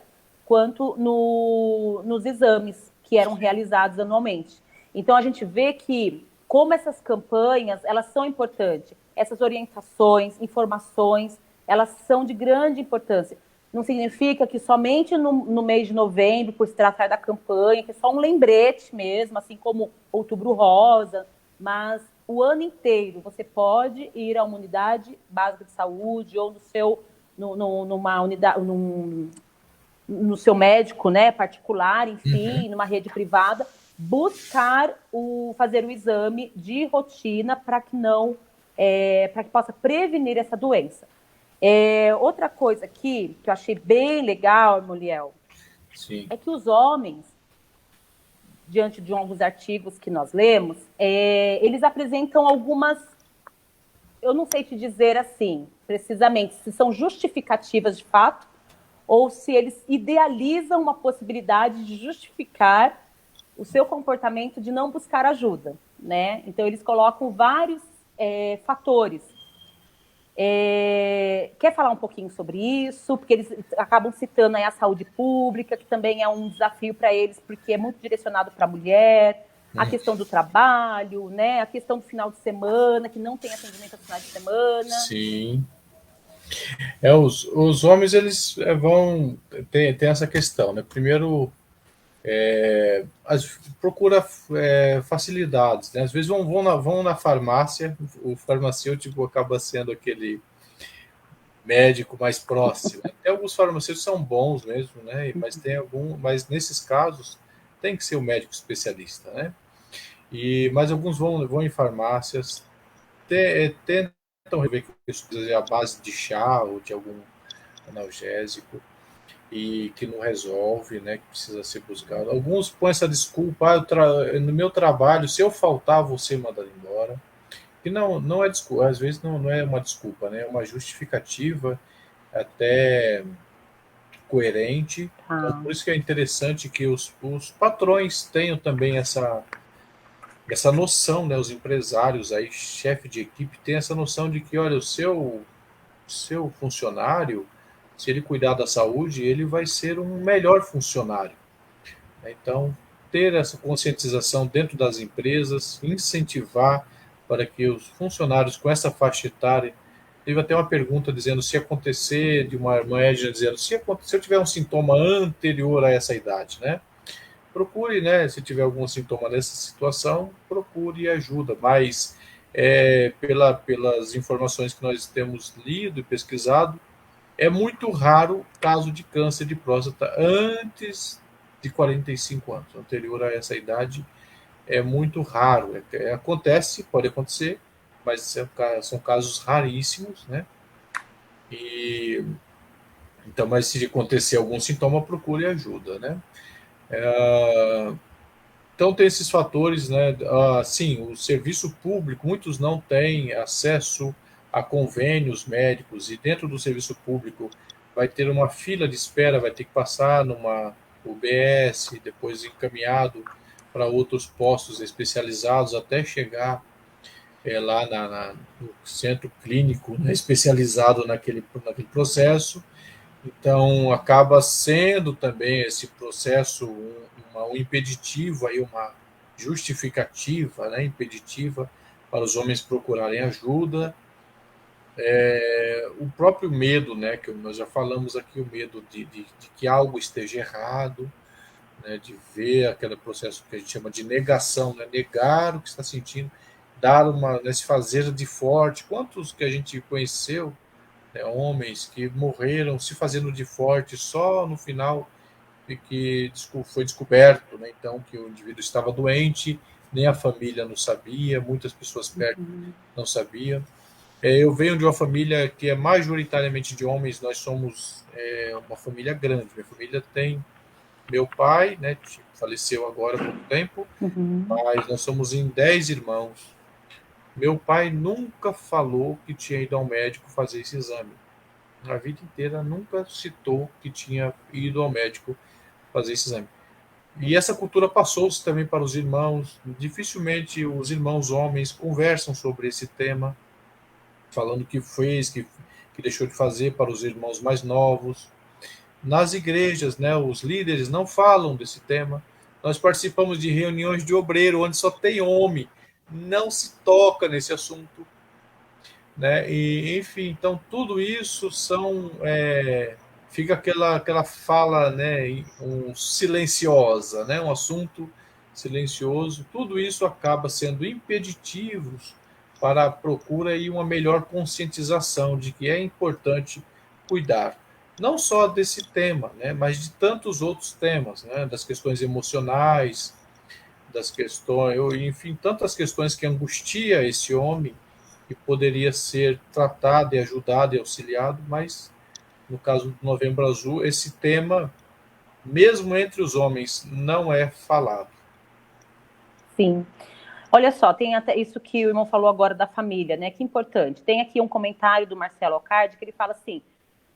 quanto nos exames que eram realizados anualmente. Então, a gente vê que, como essas campanhas, elas são importantes, essas orientações, informações, elas são de grande importância. Não significa que somente no mês de novembro, por se tratar da campanha, que é só um lembrete mesmo, assim como Outubro Rosa, mas o ano inteiro você pode ir a uma unidade básica de saúde ou numa unidade, no seu médico, né, particular, enfim, numa rede privada, buscar fazer o exame de rotina para que possa prevenir essa doença. Outra coisa aqui que eu achei bem legal, Moliel, Sim. é que os homens, diante de alguns artigos que nós lemos, eles apresentam algumas, eu não sei te dizer assim, precisamente, se são justificativas de fato, ou se eles idealizam uma possibilidade de justificar o seu comportamento de não buscar ajuda, né? Então, eles colocam vários fatores. Quer falar um pouquinho sobre isso? Porque eles acabam citando aí a saúde pública, que também é um desafio para eles, porque é muito direcionado para a mulher, a questão do trabalho, né? A questão do final de semana, que não tem atendimento ao final de semana. Sim. Os homens, eles vão ter essa questão, né? Primeiro, procura facilidades, né? Às vezes vão na farmácia, o farmacêutico acaba sendo aquele médico mais próximo. Tem alguns farmacêuticos que são bons mesmo, né? Mas nesses casos tem que ser o médico especialista, né? Mas alguns vão em farmácias, tentam rever que a base de chá ou de algum analgésico e que não resolve, né, que precisa ser buscado. Alguns põem essa desculpa, no meu trabalho, se eu faltar, vou ser mandado embora. E não é desculpa, às vezes não é uma desculpa, né, é uma justificativa até coerente. Então, por isso que é interessante que os patrões tenham também essa noção, né, os empresários aí, chefe de equipe, tem essa noção de que, olha, o seu funcionário, se ele cuidar da saúde, ele vai ser um melhor funcionário. Então, ter essa conscientização dentro das empresas, incentivar para que os funcionários com essa faixa etária, teve até uma pergunta dizendo se acontecer, de uma média dizendo, se eu tiver um sintoma anterior a essa idade, né? Procure, né, se tiver algum sintoma nessa situação, procure ajuda, mas pelas informações que nós temos lido e pesquisado, é muito raro caso de câncer de próstata antes de 45 anos. Anterior a essa idade, é muito raro. Acontece, pode acontecer, mas são casos raríssimos, né? Então, mas se acontecer algum sintoma, procure ajuda, né? Então, tem esses fatores, né? Sim, o serviço público, muitos não têm acesso a convênios médicos, e dentro do serviço público vai ter uma fila de espera, vai ter que passar numa UBS, depois encaminhado para outros postos especializados até chegar lá no centro clínico, né, especializado naquele processo. Então, acaba sendo também esse processo um impeditivo, aí uma justificativa, né, impeditiva para os homens procurarem ajuda. O próprio medo, né, que nós já falamos aqui, o medo de que algo esteja errado, né, de ver aquele processo que a gente chama de negação, né, negar o que está sentindo, se fazer de forte. Quantos que a gente conheceu, né, homens que morreram se fazendo de forte, só no final e que foi descoberto, né, então, que o indivíduo estava doente, nem a família não sabia, muitas pessoas perto não sabiam. Eu venho de uma família que é majoritariamente de homens, nós somos uma família grande. Minha família tem meu pai, né, faleceu agora há pouco tempo, mas nós somos em 10 irmãos. Meu pai nunca falou que tinha ido ao médico fazer esse exame. A vida inteira nunca citou que tinha ido ao médico fazer esse exame. E essa cultura passou-se também para os irmãos. Dificilmente os irmãos homens conversam sobre esse tema, falando que fez, que deixou de fazer para os irmãos mais novos. Nas igrejas, né, os líderes não falam desse tema. Nós participamos de reuniões de obreiro, onde só tem homem. Não se toca nesse assunto. Né? E, enfim, então tudo isso fica aquela fala, né, silenciosa, né, um assunto silencioso. Tudo isso acaba sendo impeditivos para a procura e uma melhor conscientização de que é importante cuidar não só desse tema, né, mas de tantos outros temas, né, das questões emocionais, das questões, enfim, tantas questões que angustia esse homem que poderia ser tratado e ajudado e auxiliado, mas no caso do Novembro Azul, esse tema, mesmo entre os homens, não é falado. Sim. Olha só, tem até isso que o irmão falou agora da família, né? Que importante. Tem aqui um comentário do Marcelo Alcardi que ele fala assim: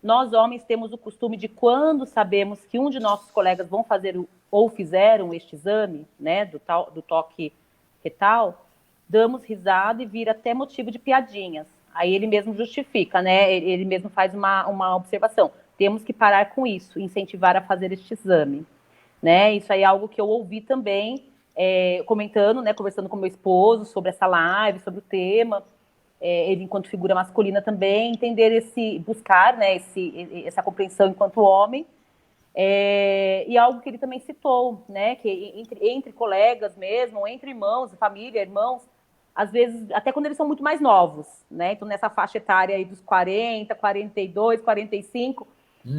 nós homens temos o costume de, quando sabemos que um de nossos colegas vão fazer ou fizeram este exame, né, do toque retal, damos risada e vira até motivo de piadinhas. Aí ele mesmo justifica, né? Ele mesmo faz uma observação. Temos que parar com isso, incentivar a fazer este exame, né? Isso aí é algo que eu ouvi também, comentando, né, conversando com meu esposo sobre essa live, sobre o tema. Ele, enquanto figura masculina, também entender buscar, né, essa compreensão enquanto homem. E algo que ele também citou, né, que entre colegas mesmo, entre irmãos, família, irmãos, às vezes, até quando eles são muito mais novos, né, então nessa faixa etária aí dos 40, 42, 45,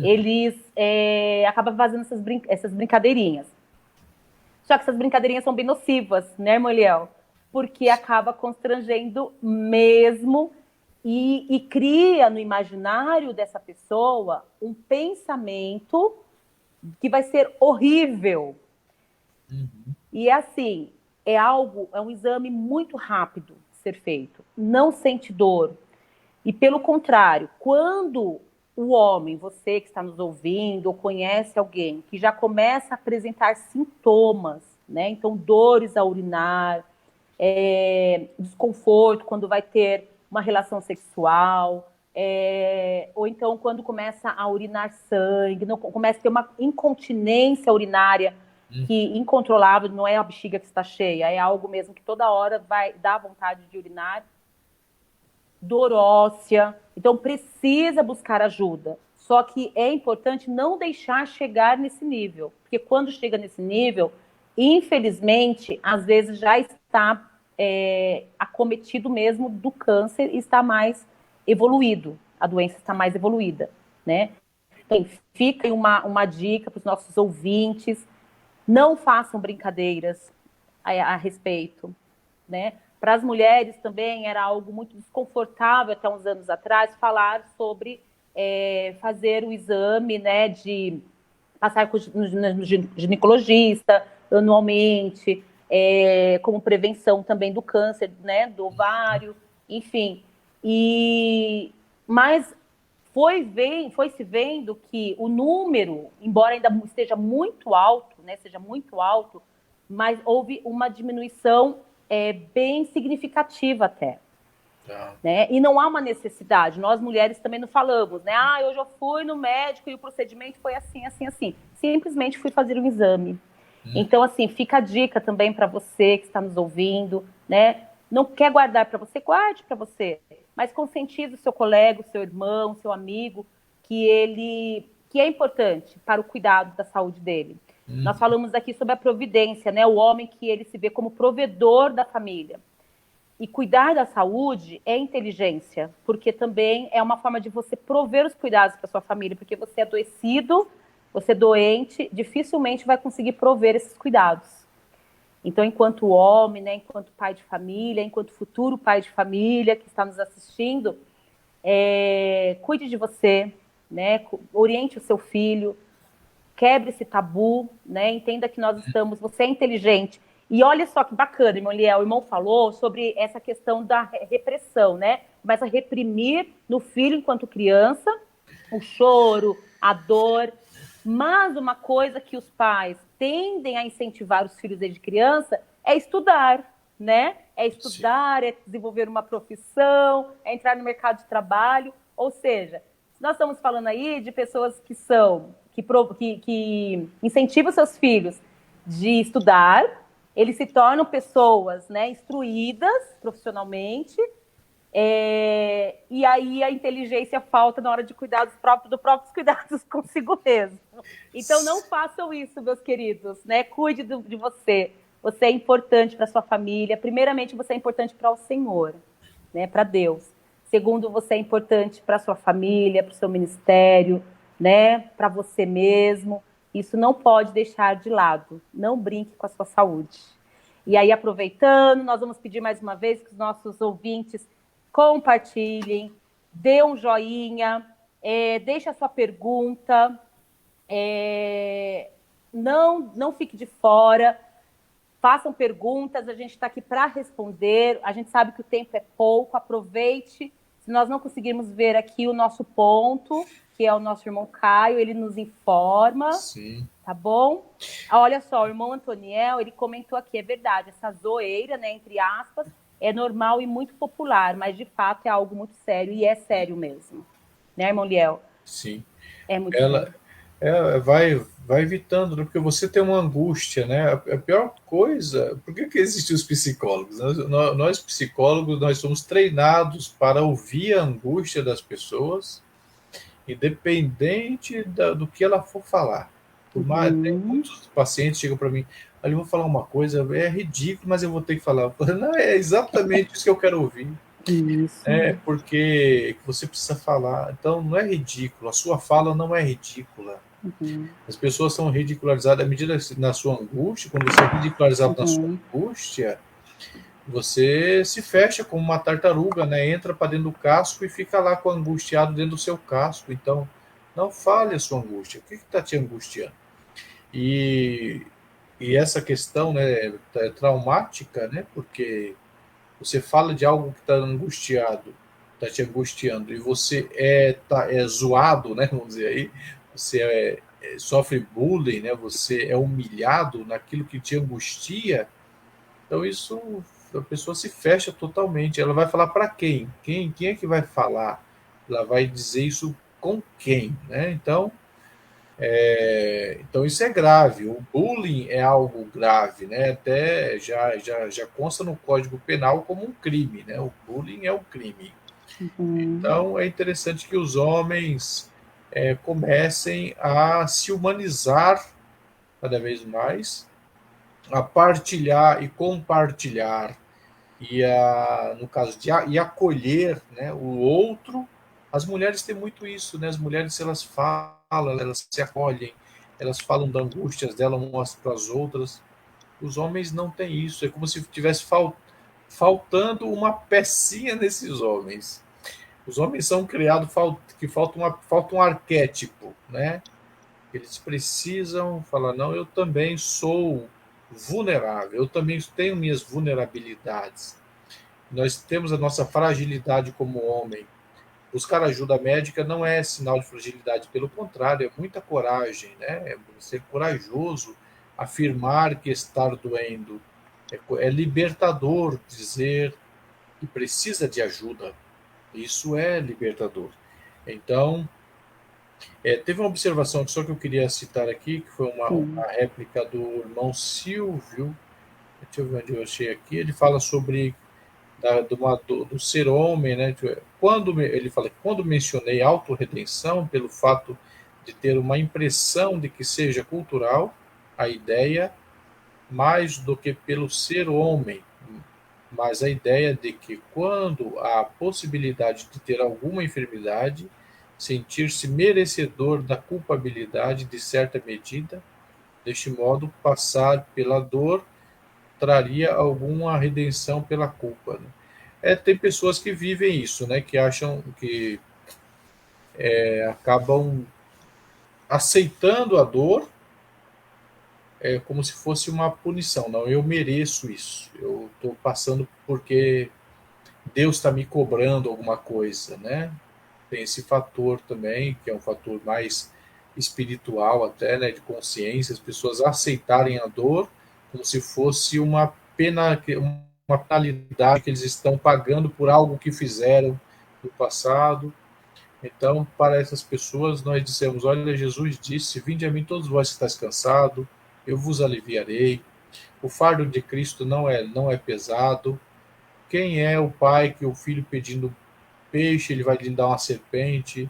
eles acabam fazendo essas brincadeirinhas. Só que essas brincadeirinhas são bem nocivas, né, irmão Eliel? Porque acaba constrangendo mesmo e cria no imaginário dessa pessoa um pensamento que vai ser horrível. E assim, é um exame muito rápido de ser feito, não sente dor. E pelo contrário, quando o homem, você que está nos ouvindo, ou conhece alguém que já começa a apresentar sintomas, né? Então, dores a urinar, desconforto quando vai ter uma relação sexual, ou então quando começa a urinar sangue, começa a ter uma incontinência urinária que incontrolável, não é a bexiga que está cheia, é algo mesmo que toda hora vai dar vontade de urinar, dor óssea, então precisa buscar ajuda. Só que é importante não deixar chegar nesse nível, porque quando chega nesse nível, infelizmente, às vezes já está acometido mesmo do câncer e está mais evoluído, a doença está mais evoluída, né? Então, fica aí uma dica para os nossos ouvintes: não façam brincadeiras a respeito, né? Para as mulheres também era algo muito desconfortável até uns anos atrás falar sobre fazer o exame, né, de passar no ginecologista anualmente, como prevenção também do câncer, né, do ovário, enfim. Mas foi se vendo que o número, embora ainda esteja muito alto, né, seja muito alto, mas houve uma diminuição bem significativa até. Né? E não há uma necessidade. Nós, mulheres, também não falamos, né? Eu já fui no médico e o procedimento foi assim, assim, assim. Simplesmente fui fazer um exame. Então, assim, fica a dica também para você que está nos ouvindo, né? Não quer guardar para você, guarde para você. Mas conscientize o seu colega, o seu irmão, o seu amigo, que é importante para o cuidado da saúde dele. Nós falamos aqui sobre a providência, né? O homem que ele se vê como provedor da família. E cuidar da saúde é inteligência, porque também é uma forma de você prover os cuidados para sua família, porque você é adoecido, você doente, dificilmente vai conseguir prover esses cuidados. Então, enquanto homem, né, enquanto pai de família, enquanto futuro pai de família que está nos assistindo, cuide de você, né, oriente o seu filho, quebre esse tabu, né, entenda que nós estamos, você é inteligente. E olha só que bacana, irmão Liel, o irmão falou sobre essa questão da repressão, né? Começa a reprimir no filho enquanto criança, o choro, a dor. Mas uma coisa que os pais tendem a incentivar os filhos desde criança é estudar, né? É estudar, é desenvolver uma profissão, é entrar no mercado de trabalho. Ou seja, nós estamos falando aí de pessoas que incentivam seus filhos de estudar, eles se tornam pessoas, né, instruídas profissionalmente, e aí a inteligência falta na hora de cuidar dos próprios cuidados consigo mesmo. Então não façam isso, meus queridos, né? Cuide de você. Você é importante para sua família. Primeiramente, você é importante para o Senhor, né? Para Deus. Segundo, você é importante para sua família, para o seu ministério, né? Para você mesmo. Isso não pode deixar de lado. Não brinque com a sua saúde. E aí, aproveitando, nós vamos pedir mais uma vez que os nossos ouvintes compartilhem, dê um joinha, deixe a sua pergunta, não fique de fora, façam perguntas, a gente está aqui para responder, a gente sabe que o tempo é pouco, aproveite. Se nós não conseguirmos ver aqui o nosso ponto, que é o nosso irmão Caio, ele nos informa. Sim. Tá bom? Olha só, o irmão Antoniel, ele comentou aqui, é verdade, essa zoeira, né, entre aspas, é normal e muito popular, mas de fato é algo muito sério, e é sério mesmo. Né, irmão Liel? Sim. É muito sério. Vai evitando, né? Porque você tem uma angústia, né? A pior coisa, por que existem os psicólogos? Nós psicólogos, nós somos treinados para ouvir a angústia das pessoas, independente do que ela for falar. Por mais, muitos pacientes chegam para mim, olha, eu vou falar uma coisa, é ridículo, mas eu vou ter que falar. Não, é exatamente isso que eu quero ouvir. Isso. Porque você precisa falar. Então, não é ridículo, a sua fala não é ridícula. As pessoas são ridicularizadas à medida que, na sua angústia, quando você é ridicularizado na sua angústia, você se fecha como uma tartaruga, né? Entra para dentro do casco e fica lá com angustiado dentro do seu casco. Então, não fale a sua angústia. O que está te angustiando? E essa questão, né, é traumática, né? Porque você fala de algo que está angustiado, está te angustiando, e você é zoado, né? Vamos dizer aí, você sofre bullying, né? Você é humilhado naquilo que te angustia. Então isso, a pessoa se fecha totalmente. Ela vai falar para quem? Quem é que vai falar? Ela vai dizer isso com quem, né? Então isso é grave. O bullying é algo grave, né? Até já consta no Código Penal como um crime, né? O bullying é um crime. Então é interessante que os homens comecem a se humanizar cada vez mais, a partilhar e compartilhar, no caso de acolher, né, o outro. As mulheres têm muito isso, né? As mulheres, elas falam, elas se acolhem, elas falam das angústias dela umas para as outras. Os homens não têm isso, é como se tivesse faltando uma pecinha nesses homens. Os homens são criados que falta um arquétipo, né? Eles precisam falar, não, eu também sou vulnerável, eu também tenho minhas vulnerabilidades. Nós temos a nossa fragilidade como homem. Buscar ajuda médica não é sinal de fragilidade, pelo contrário, é muita coragem, né? É ser corajoso, afirmar que está doendo. É libertador dizer que precisa de ajuda. Isso é libertador. Então, teve uma observação só que eu queria citar aqui, que foi uma réplica do irmão Silvio. Deixa eu ver onde eu achei aqui. Ele fala sobre do ser homem, né? Ele fala que quando mencionei autorredenção, pelo fato de ter uma impressão de que seja cultural a ideia, mais do que pelo ser homem, mas a ideia de que quando há possibilidade de ter alguma enfermidade, sentir-se merecedor da culpabilidade de certa medida. Deste modo, passar pela dor traria alguma redenção pela culpa, né? Tem pessoas que vivem isso, né? Que acham que acabam aceitando a dor como se fosse uma punição. Não, eu mereço isso. Eu estou passando porque Deus está me cobrando alguma coisa, né? Tem esse fator também, que é um fator mais espiritual até, né? De consciência, as pessoas aceitarem a dor como se fosse uma penalidade que eles estão pagando por algo que fizeram no passado. Então, para essas pessoas, nós dissemos: olha, Jesus disse: vinde a mim todos vós que estáis cansados, eu vos aliviarei. O fardo de Cristo não é pesado. Quem é o pai que o filho pedindo peixe, ele vai lhe dar uma serpente?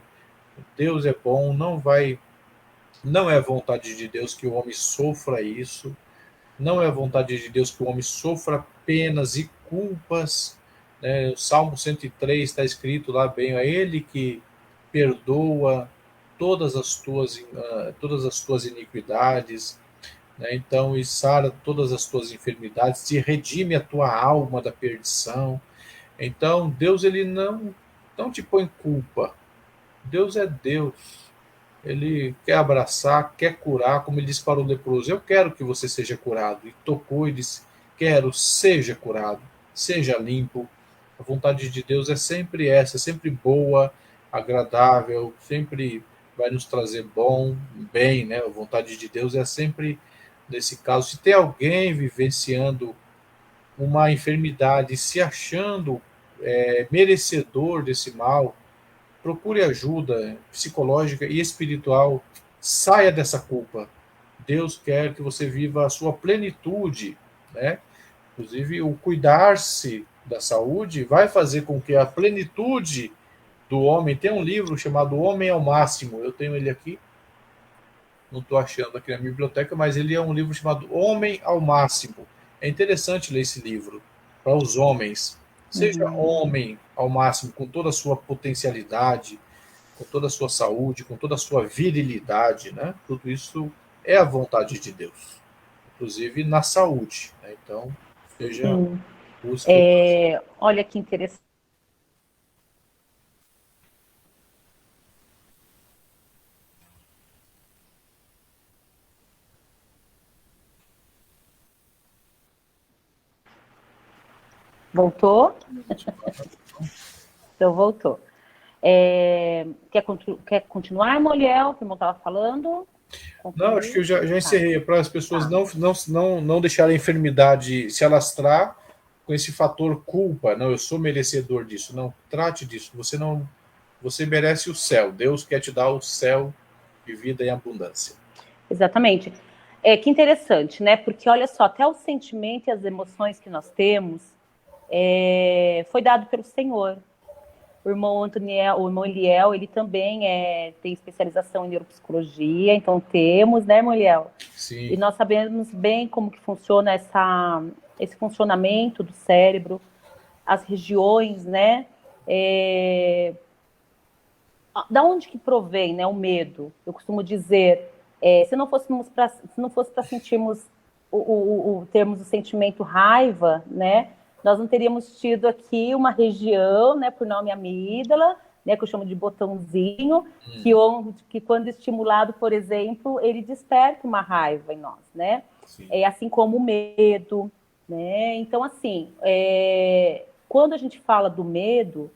Deus é bom, não é vontade de Deus que o homem sofra isso. Não é vontade de Deus que o homem sofra penas e culpas, né? O Salmo 103 está escrito lá bem: é Ele que perdoa todas as tuas iniquidades, né? Então, e sara todas as tuas enfermidades, te redime a tua alma da perdição. Então, Deus ele não te põe culpa. Deus é Deus. Ele quer abraçar, quer curar, como ele disse para o leproso: eu quero que você seja curado. E tocou e disse: quero, seja curado, seja limpo. A vontade de Deus é sempre essa, é sempre boa, agradável, sempre vai nos trazer bem, né? A vontade de Deus é sempre, nesse caso, se tem alguém vivenciando uma enfermidade, se achando merecedor desse mal, procure ajuda psicológica e espiritual, saia dessa culpa. Deus quer que você viva a sua plenitude, né? Inclusive, o cuidar-se da saúde vai fazer com que a plenitude do homem. Tem um livro chamado Homem ao Máximo, eu tenho ele aqui, não estou achando aqui na minha biblioteca, mas ele é um livro chamado Homem ao Máximo. É interessante ler esse livro para os homens. Seja homem ao máximo, com toda a sua potencialidade, com toda a sua saúde, com toda a sua virilidade, né? Tudo isso é a vontade de Deus, inclusive na saúde, né? Então, seja busque. Olha que interessante. Voltou? Então, voltou. Quer continuar, Moliel, que o irmão estava falando? Não, acho que eu já encerrei. Para as pessoas não deixarem a enfermidade se alastrar com esse fator culpa. Não, eu sou merecedor disso. Não, trate disso. Você merece o céu. Deus quer te dar o céu de vida em abundância. Exatamente. Que interessante, né? Porque olha só, até o sentimento e as emoções que nós temos foi dado pelo Senhor. O irmão Eliel, ele também tem especialização em neuropsicologia, então temos, né, irmão Eliel? Sim. E nós sabemos bem como que funciona esse funcionamento do cérebro, as regiões, né? Da onde que provém, né, o medo? Eu costumo dizer, se não fosse para sentirmos termos o sentimento raiva, né? Nós não teríamos tido aqui uma região, né, por nome amígdala, né, que eu chamo de botãozinho, que quando estimulado, por exemplo, ele desperta uma raiva em nós, né? Assim como o medo, né? Então, assim, quando a gente fala do medo,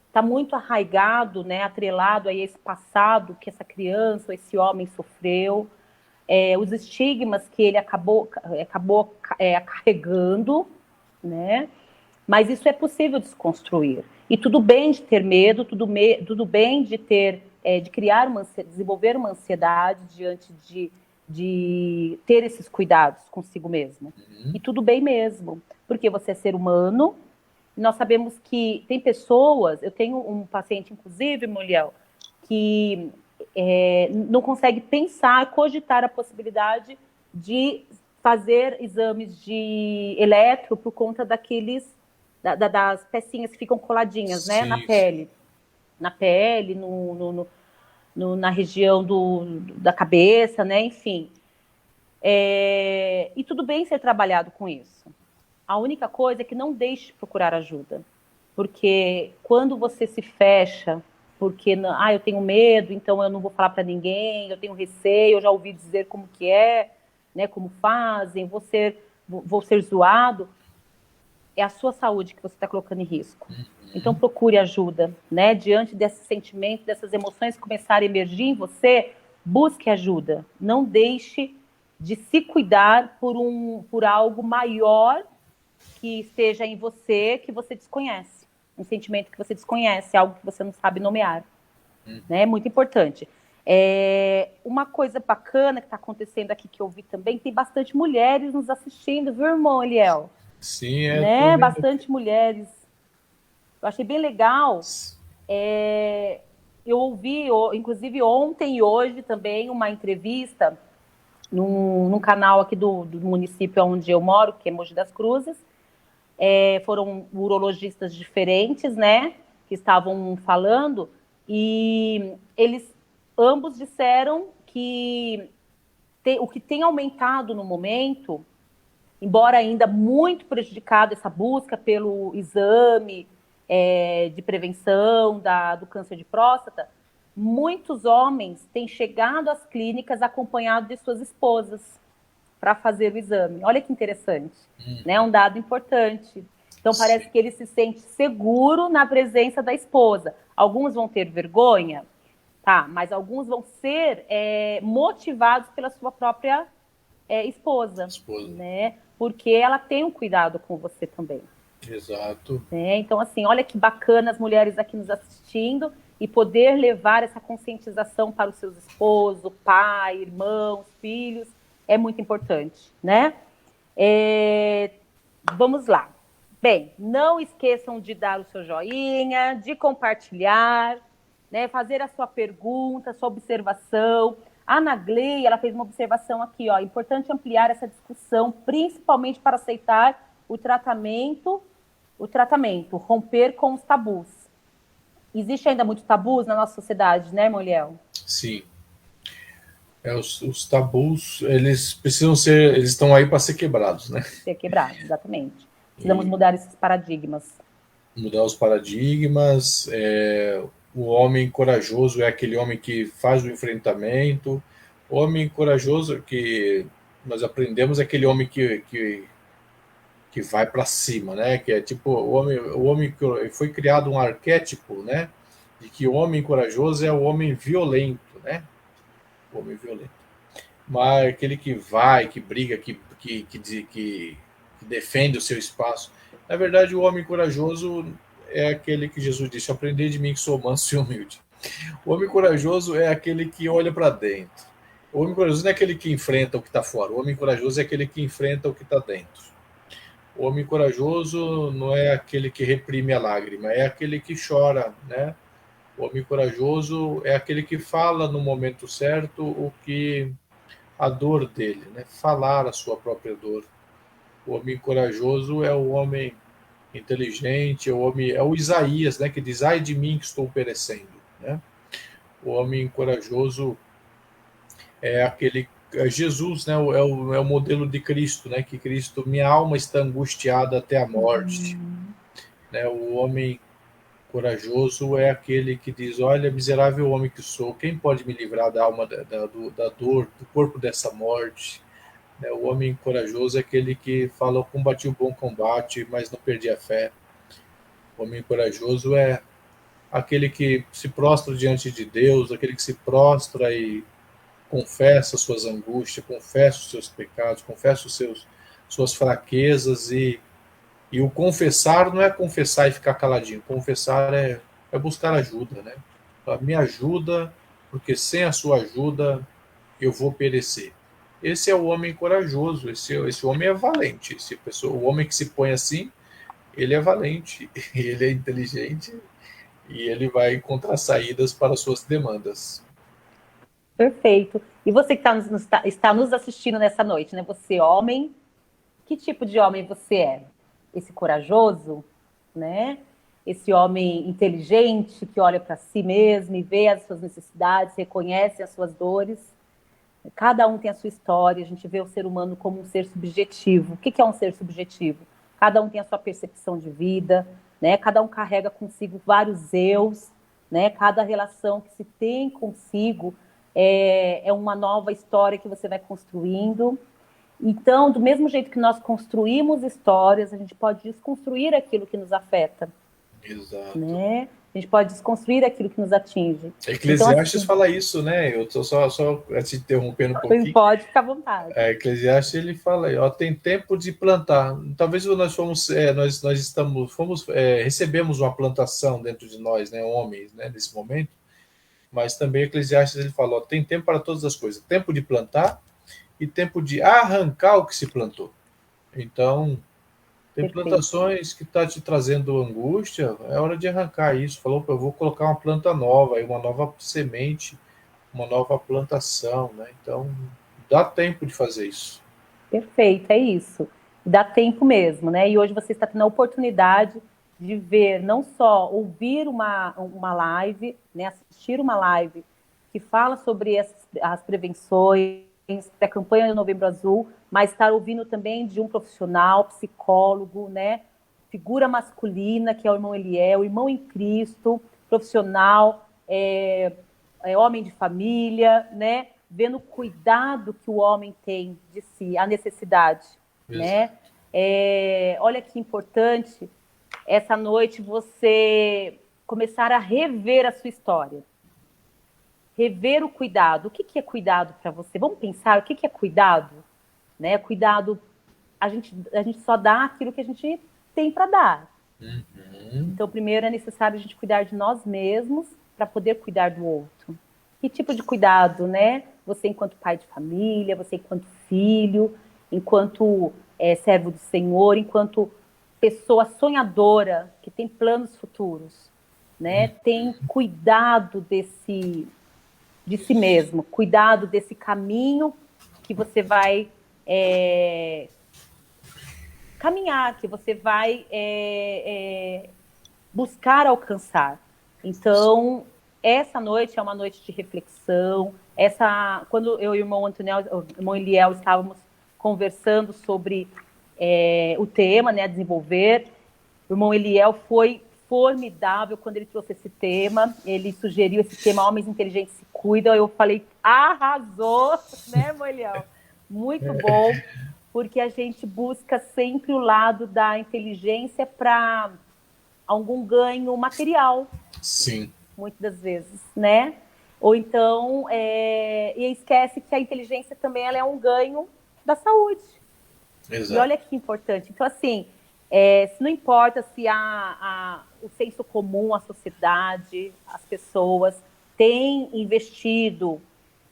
está muito arraigado, né, atrelado a esse passado que essa criança ou esse homem sofreu, os estigmas que ele acabou carregando, né? Mas isso é possível desconstruir. E tudo bem de ter medo, tudo bem de desenvolver uma ansiedade diante de ter esses cuidados consigo mesmo. E tudo bem mesmo, porque você é ser humano. Nós sabemos que tem pessoas, eu tenho um paciente, inclusive, Moliel, que não consegue pensar, cogitar a possibilidade de fazer exames de eletro por conta das pecinhas que ficam coladinhas, né, na pele. na pele, na região da cabeça, né? Enfim. E tudo bem ser trabalhado com isso. A única coisa é que não deixe de procurar ajuda. Porque quando você se fecha, porque eu tenho medo, então eu não vou falar para ninguém, eu tenho receio, eu já ouvi dizer como que é, né, como fazem, vou ser zoado, é a sua saúde que você está colocando em risco. Então procure ajuda, né? Diante desses sentimentos, dessas emoções que começarem a emergir em você, busque ajuda. Não deixe de se cuidar por algo maior que esteja em você, que você desconhece. Um sentimento que você desconhece, algo que você não sabe nomear. Né? É muito importante. Uma coisa bacana que está acontecendo aqui, que eu vi também, tem bastante mulheres nos assistindo, viu, irmão Eliel? Sim, né? Bastante mulheres. Eu achei bem legal. Eu ouvi, inclusive ontem e hoje também, uma entrevista num canal aqui do município onde eu moro, que é Mogi das Cruzes. Foram urologistas diferentes, né, que estavam falando, e eles ambos disseram que o que tem aumentado no momento, embora ainda muito prejudicado essa busca pelo exame de prevenção do câncer de próstata, muitos homens têm chegado às clínicas acompanhados de suas esposas para fazer o exame. Olha que interessante, né? Um dado importante. Então, parece que ele se sente seguro na presença da esposa. Alguns vão ter vergonha, tá? Mas alguns vão ser motivados pela sua própria esposa, né? Porque ela tem um cuidado com você também. Exato. Então, assim, olha que bacana as mulheres aqui nos assistindo e poder levar essa conscientização para os seus esposos, pai, irmãos, filhos, é muito importante, né? Vamos lá. Bem, não esqueçam de dar o seu joinha, de compartilhar, né? Fazer a sua pergunta, a sua observação. A Ana Gley, ela fez uma observação aqui, ó. Importante ampliar essa discussão, principalmente para aceitar o tratamento, romper com os tabus. Existe ainda muitos tabus na nossa sociedade, né, Moliel? Sim. Os tabus, eles precisam ser, eles estão aí para ser quebrados, né? Ser quebrados, exatamente. Precisamos mudar esses paradigmas. Mudar os paradigmas. O homem corajoso é aquele homem que faz o enfrentamento. O homem corajoso que nós aprendemos é aquele homem que vai para cima, né? Que é tipo o homem que foi criado um arquétipo, né? De que o homem corajoso é o homem violento, né? O homem violento. Mas aquele que vai, que briga, que defende o seu espaço. Na verdade, o homem corajoso é aquele que Jesus disse: aprendei de mim que sou manso e humilde. O homem corajoso é aquele que olha para dentro. O homem corajoso não é aquele que enfrenta o que está fora. O homem corajoso é aquele que enfrenta o que está dentro. O homem corajoso não é aquele que reprime a lágrima, é aquele que chora, né? O homem corajoso é aquele que fala no momento certo a dor dele, né? Falar a sua própria dor. O homem corajoso é o homem inteligente, é o Isaías, né? Que diz: ai de mim que estou perecendo, né? O homem corajoso é aquele Jesus, né? É o modelo de Cristo, né? Que Cristo, minha alma está angustiada até a morte, né? O homem corajoso é aquele que diz: olha, miserável homem que sou, quem pode me livrar da alma da dor, do corpo dessa morte? Né? O homem corajoso é aquele que fala: eu combati o bom combate, mas não perdi a fé. O homem corajoso é aquele que se prostra diante de Deus, aquele que se prostra e confessa suas angústias, confessa os seus pecados, confessa suas fraquezas, e o confessar não é confessar e ficar caladinho. Confessar é buscar ajuda, né? Me ajuda, porque sem a sua ajuda eu vou perecer. Esse é o homem corajoso, esse homem é valente. O homem que se põe assim, ele é valente, ele é inteligente e ele vai encontrar saídas para suas demandas. Perfeito. E você que está nos assistindo nessa noite, né? Você, homem, que tipo de homem você é? Esse corajoso, né? esse homem inteligente que olha para si mesmo e vê as suas necessidades, reconhece as suas dores. Cada um tem a sua história, a gente vê o ser humano como um ser subjetivo. O que é um ser subjetivo? Cada um tem a sua percepção de vida, né? Cada um carrega consigo vários eus, né? Cada relação que se tem consigo é uma nova história que você vai construindo. Então, do mesmo jeito que nós construímos histórias, a gente pode desconstruir aquilo que nos afeta. Exato. Né? A gente pode desconstruir aquilo que nos atinge. Eclesiastes então, assim, fala isso, né? Eu estou só te interrompendo um pouquinho. Pode ficar à vontade. Eclesiastes ele fala aí, ó, tem tempo de plantar. Talvez nós recebemos uma plantação dentro de nós, né, homens, né, nesse momento. Mas também Eclesiastes ele fala, ó, tem tempo para todas as coisas, tempo de plantar e tempo de arrancar o que se plantou. Então, tem Perfeito. plantações que tá te trazendo angústia, é hora de arrancar isso. Falou que eu vou colocar uma planta nova, uma nova semente, uma nova plantação, né? Então, dá tempo de fazer isso. Perfeito, é isso. Dá tempo mesmo, né? E hoje você está tendo a oportunidade de ver, não só ouvir uma live, né? Assistir uma live que fala sobre as prevenções da campanha do Novembro Azul, mas estar ouvindo também de um profissional, psicólogo, né? Figura masculina, que é o irmão Eliel, irmão em Cristo, profissional, homem de família, né? Vendo o cuidado que o homem tem de si, a necessidade, né? Olha que importante essa noite você começar a rever a sua história. Rever o cuidado. O que é cuidado para você? Vamos pensar o que é cuidado? Né? Cuidado, a gente só dá aquilo que a gente tem para dar. Uhum. Então, primeiro é necessário a gente cuidar de nós mesmos para poder cuidar do outro. Que tipo de cuidado, né? Você enquanto pai de família, você enquanto filho, enquanto servo do Senhor, enquanto pessoa sonhadora que tem planos futuros, né? Tem cuidado de si mesmo, cuidado desse caminho que você vai caminhar, que você vai buscar alcançar. Então, essa noite é uma noite de reflexão. Quando eu e o irmão Eliel estávamos conversando sobre o tema, né, a desenvolver, o irmão Eliel foi formidável quando ele trouxe esse tema. Ele sugeriu esse tema, Homens Inteligentes se Cuidam. Eu falei, arrasou, né, irmão Eliel? Muito bom, porque a gente busca sempre o lado da inteligência para algum ganho material. Sim. Muitas das vezes, né? Ou então, e esquece que a inteligência também ela é um ganho da saúde. Exato. E olha que importante. Então, assim, se não importa se o senso comum, a sociedade, as pessoas têm investido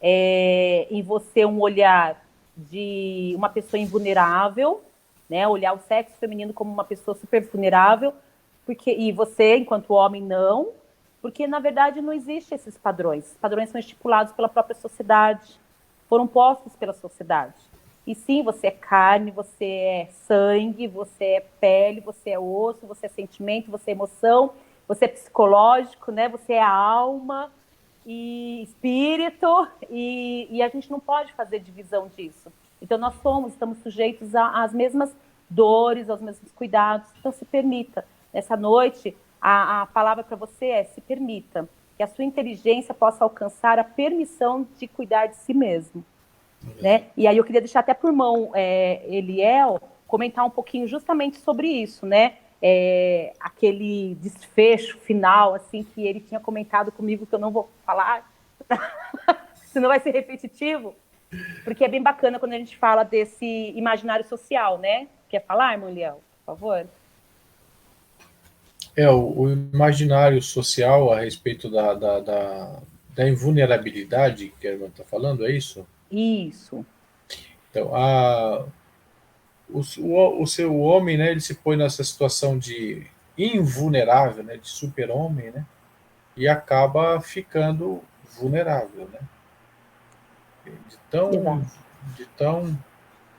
em você um olhar de uma pessoa invulnerável, né? Olhar o sexo feminino como uma pessoa super vulnerável, e você, enquanto homem, não. Porque, na verdade, não existem esses padrões. Os padrões são estipulados pela própria sociedade, foram postos pela sociedade. E sim, você é carne, você é sangue, você é pele, você é osso, você é sentimento, você é emoção, você é psicológico, né? Você é alma e espírito, e a gente não pode fazer divisão disso. Então, nós estamos sujeitos às mesmas dores, aos mesmos cuidados. Então, se permita. Nessa noite, a palavra para você se permita, que a sua inteligência possa alcançar a permissão de cuidar de si mesmo. Né? E aí eu queria deixar até para o irmão Eliel comentar um pouquinho justamente sobre isso, né? Aquele desfecho final, assim, que ele tinha comentado comigo, que eu não vou falar, senão vai ser repetitivo, porque é bem bacana quando a gente fala desse imaginário social, né? Quer falar, irmão Eliel, por favor? O imaginário social a respeito da invulnerabilidade que a irmã está falando, é isso? Isso. Então, o homem, né, ele se põe nessa situação de invulnerável, né, de super-homem, né, e acaba ficando vulnerável, né? De tão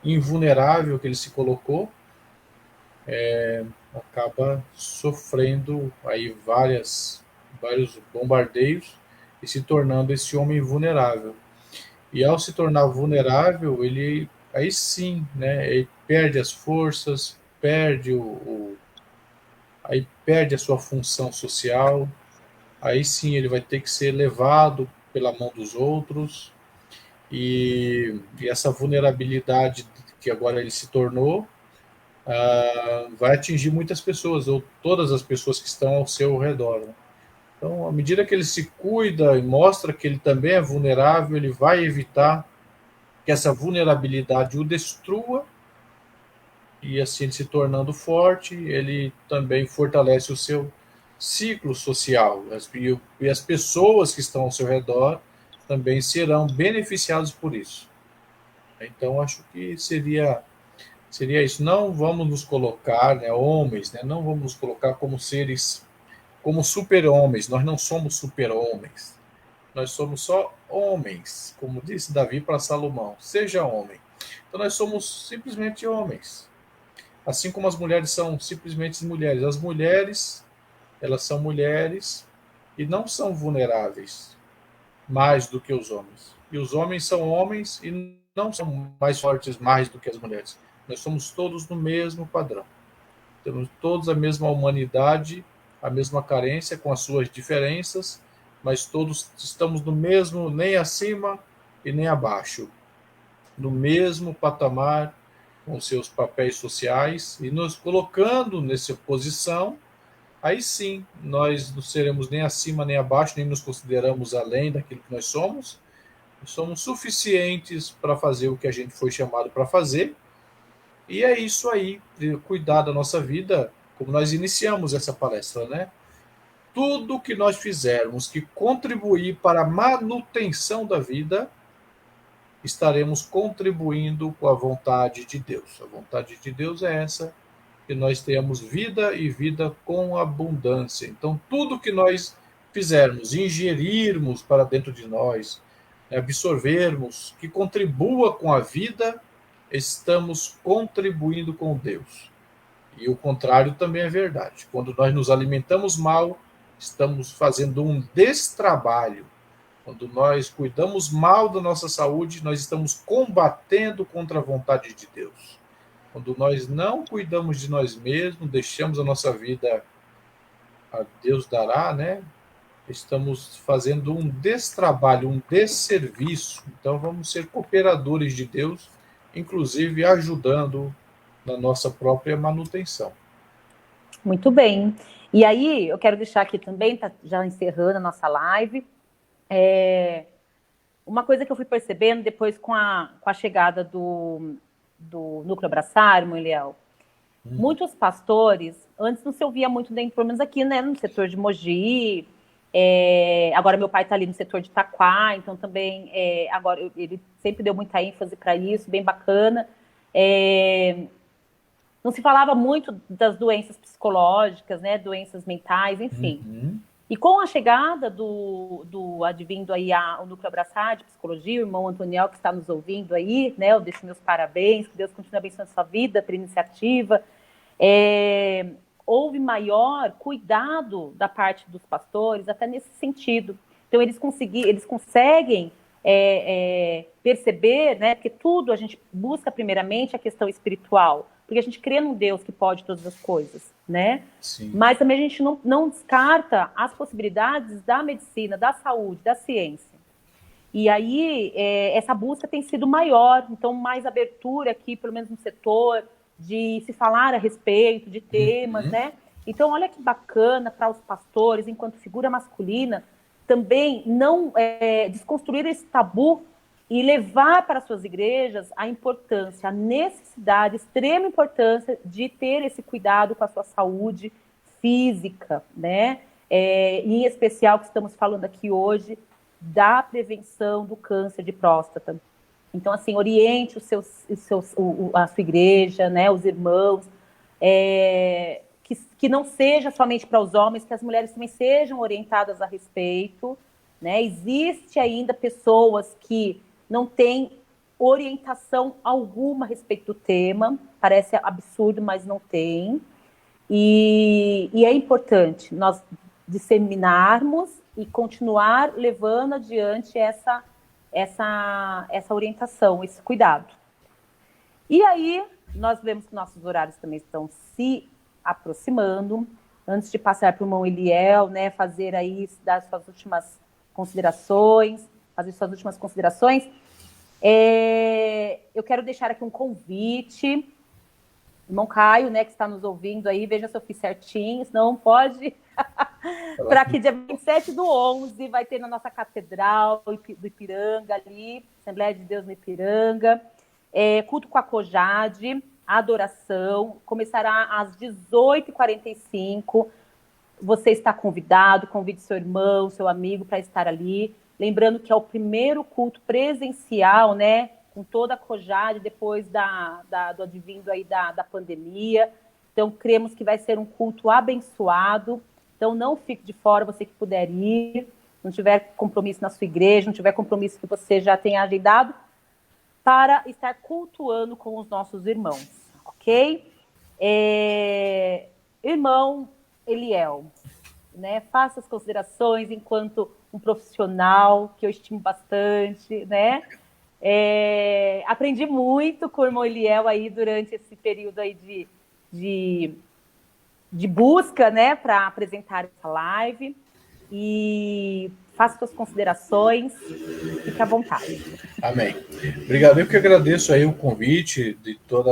invulnerável que ele se colocou, acaba sofrendo aí vários bombardeios e se tornando esse homem vulnerável. E ao se tornar vulnerável, ele aí sim, né, ele perde as forças, aí perde a sua função social, aí sim ele vai ter que ser levado pela mão dos outros, e essa vulnerabilidade que agora ele se tornou, vai atingir muitas pessoas, ou todas as pessoas que estão ao seu redor. Né? Então, à medida que ele se cuida e mostra que ele também é vulnerável, ele vai evitar que essa vulnerabilidade o destrua, e assim se tornando forte, ele também fortalece o seu ciclo social, e as pessoas que estão ao seu redor também serão beneficiadas por isso. Então, acho que seria isso. Não vamos nos colocar, né, homens, né, não vamos nos colocar como seres, como super-homens. Nós não somos super-homens. Nós somos só homens, como disse Davi para Salomão. Seja homem. Então nós somos simplesmente homens. Assim como as mulheres são simplesmente mulheres. As mulheres, elas são mulheres e não são vulneráveis mais do que os homens. E os homens são homens e não são mais fortes mais do que as mulheres. Nós somos todos no mesmo padrão. Temos todos a mesma humanidade, a mesma carência, com as suas diferenças, mas todos estamos no mesmo, nem acima e nem abaixo, no mesmo patamar, com seus papéis sociais, e nos colocando nessa posição, aí sim, nós não seremos nem acima nem abaixo, nem nos consideramos além daquilo que nós somos suficientes para fazer o que a gente foi chamado para fazer. E é isso aí, cuidar da nossa vida, como nós iniciamos essa palestra, né? Tudo que nós fizermos que contribuir para a manutenção da vida, estaremos contribuindo com a vontade de Deus. A vontade de Deus é essa, que nós tenhamos vida e vida com abundância. Então, tudo que nós fizermos, ingerirmos para dentro de nós, absorvermos, que contribua com a vida, estamos contribuindo com Deus. E o contrário também é verdade. Quando nós nos alimentamos mal, estamos fazendo um destrabalho. Quando nós cuidamos mal da nossa saúde, nós estamos combatendo contra a vontade de Deus. Quando nós não cuidamos de nós mesmos, deixamos a nossa vida a Deus dará, né? Estamos fazendo um destrabalho, um desserviço. Então vamos ser cooperadores de Deus, inclusive ajudando na nossa própria manutenção. Muito bem. E aí, eu quero deixar aqui também, tá já encerrando a nossa live, uma coisa que eu fui percebendo depois com a chegada do Núcleo Abraçar, Eliel. Muitos pastores, antes não se ouvia muito dentro, pelo menos aqui, né, no setor de Mogi, agora meu pai está ali no setor de Itaquá, então também, agora ele sempre deu muita ênfase para isso, bem bacana. Não se falava muito das doenças psicológicas, né, doenças mentais, enfim. E com a chegada do advindo aí ao Núcleo Abraçar de Psicologia, o irmão Antoniel que está nos ouvindo aí, né, eu deixo meus parabéns, que Deus continue abençoando a sua vida, pela iniciativa. Houve maior cuidado da parte dos pastores, até nesse sentido. Então, eles conseguem perceber, né, que tudo a gente busca primeiramente a questão espiritual, porque a gente crê num Deus que pode todas as coisas, né? Sim. Mas também a gente não descarta as possibilidades da medicina, da saúde, da ciência. E aí, essa busca tem sido maior, então mais abertura aqui, pelo menos no setor, de se falar a respeito de temas, né? Então, olha que bacana para os pastores, enquanto figura masculina, também não desconstruir esse tabu e levar para suas igrejas a importância, a necessidade, a extrema importância de ter esse cuidado com a sua saúde física, né? Em especial, que estamos falando aqui hoje, da prevenção do câncer de próstata. Então, assim, oriente a sua igreja, né, os irmãos, que não seja somente para os homens, que as mulheres também sejam orientadas a respeito, né? Existe ainda pessoas que não têm orientação alguma a respeito do tema. Parece absurdo, mas não tem. E é importante nós disseminarmos e continuar levando adiante essa orientação, esse cuidado. E aí, nós vemos que nossos horários também estão se aproximando. Antes de passar para o irmão Eliel, né, fazer aí, dar suas últimas considerações, eu quero deixar aqui um convite. Irmão Caio, né, que está nos ouvindo aí, veja se eu fiz certinho, senão pode... para que dia 27/11 vai ter na nossa catedral do Ipiranga ali, Assembleia de Deus no Ipiranga, culto com a Cojade, adoração, começará às 18h45. Você está convidado, convide seu irmão, seu amigo para estar ali. Lembrando que é o primeiro culto presencial, né, com toda a Cojade depois do advindo aí da pandemia. Então, cremos que vai ser um culto abençoado. Então, não fique de fora, você que puder ir, não tiver compromisso na sua igreja, não tiver compromisso que você já tenha agendado, para estar cultuando com os nossos irmãos, ok? Irmão Eliel, né, faça as considerações enquanto um profissional, que eu estimo bastante, né? Aprendi muito com o irmão Eliel aí durante esse período aí de busca, né, para apresentar essa live, e faça suas considerações, fique à vontade. Amém. Obrigado. Eu que agradeço aí o convite de todo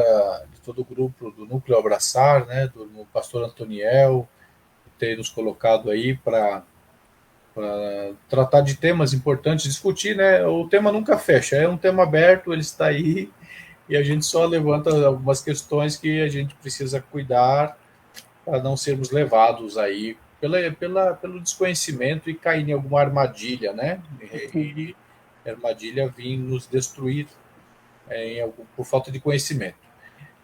o grupo do Núcleo Abraçar, né, do pastor Antoniel, ter nos colocado aí para tratar de temas importantes, discutir, né, o tema nunca fecha, é um tema aberto, ele está aí, e a gente só levanta algumas questões que a gente precisa cuidar para não sermos levados aí pelo desconhecimento e cair em alguma armadilha, né? E a armadilha vir nos destruir por falta de conhecimento.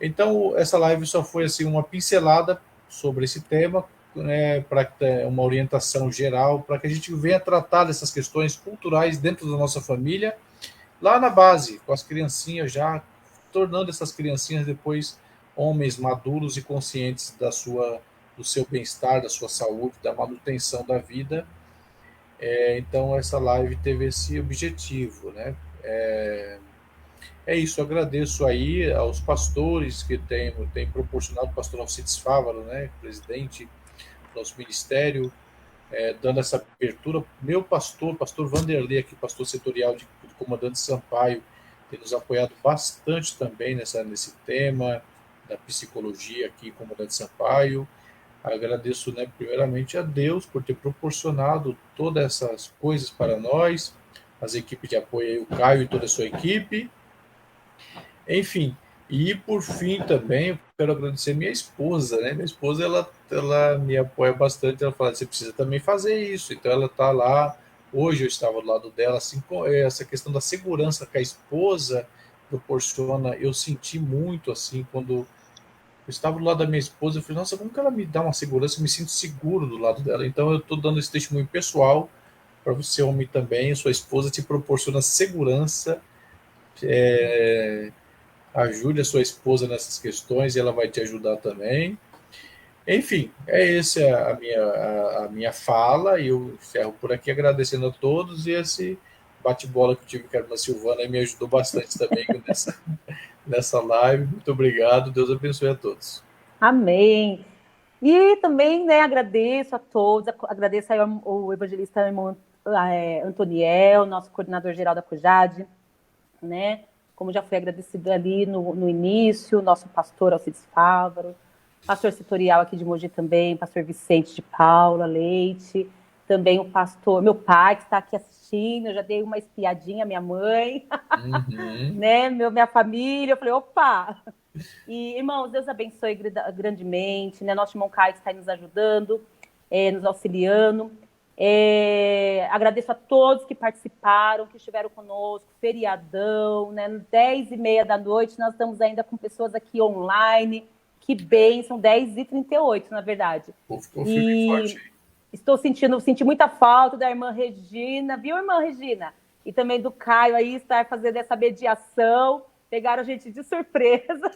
Então, essa live só foi assim uma pincelada sobre esse tema, né, para uma orientação geral, para que a gente venha tratar dessas questões culturais dentro da nossa família, lá na base, com as criancinhas já, tornando essas criancinhas depois homens maduros e conscientes do seu bem-estar, da sua saúde, da manutenção da vida. Então, essa live teve esse objetivo, né? Isso, eu agradeço aí aos pastores que têm proporcionado, o pastor Alcides Fávaro, né, presidente do nosso ministério, dando essa abertura. Meu pastor Vanderlei, aqui, pastor setorial do Comandante Sampaio, tem nos apoiado bastante também nesse tema da psicologia aqui, Comandante Sampaio. Agradeço, né, primeiramente a Deus por ter proporcionado todas essas coisas para nós, as equipes de apoio aí, o Caio e toda a sua equipe. Enfim, e por fim também eu quero agradecer minha esposa, né? Minha esposa, ela me apoia bastante, ela fala, você precisa também fazer isso. Então ela está lá, hoje eu estava do lado dela, assim, essa questão da segurança que a esposa proporciona, eu senti muito, assim, quando eu estava do lado da minha esposa, eu falei, nossa, como que ela me dá uma segurança, eu me sinto seguro do lado dela. Então eu estou dando esse testemunho pessoal para você, homem, também, sua esposa te proporciona segurança, ajude a sua esposa nessas questões e ela vai te ajudar também. Enfim, essa a minha fala, e eu encerro por aqui agradecendo a todos, e esse bate-bola que eu tive com a irmã Silvana me ajudou bastante também nessa live. Muito obrigado, Deus abençoe a todos. Amém. E também, né, agradeço a todos, agradeço aí ao evangelista irmão Antoniel, nosso coordenador geral da Cojade, né, como já foi agradecido ali no início, nosso pastor Alcides Fávaro, pastor setorial aqui de Mogi também, pastor Vicente de Paula Leite, também o pastor, meu pai que está aqui assistindo, eu já dei uma espiadinha, minha mãe, né, minha família, eu falei, opa! E, irmãos, Deus abençoe grandemente, né, nosso irmão Caio que está aí nos ajudando, nos auxiliando. Agradeço a todos que participaram, que estiveram conosco, feriadão, né, 10h30 da noite, nós estamos ainda com pessoas aqui online, que bênção, 10h38, na verdade. Ficou firme e forte. Senti muita falta da irmã Regina, viu, irmã Regina? e também do Caio aí estar fazendo essa mediação. Pegaram a gente de surpresa,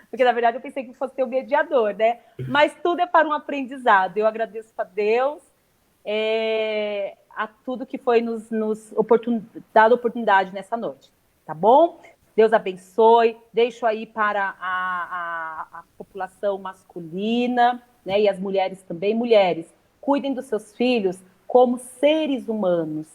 porque na verdade eu pensei que fosse ter um mediador, né? Mas tudo é para um aprendizado. Eu agradeço a Deus, a tudo que foi nos dado oportunidade nessa noite, tá bom? Deus abençoe. Deixo aí para a população masculina, né, e as mulheres também. Mulheres, cuidem dos seus filhos como seres humanos,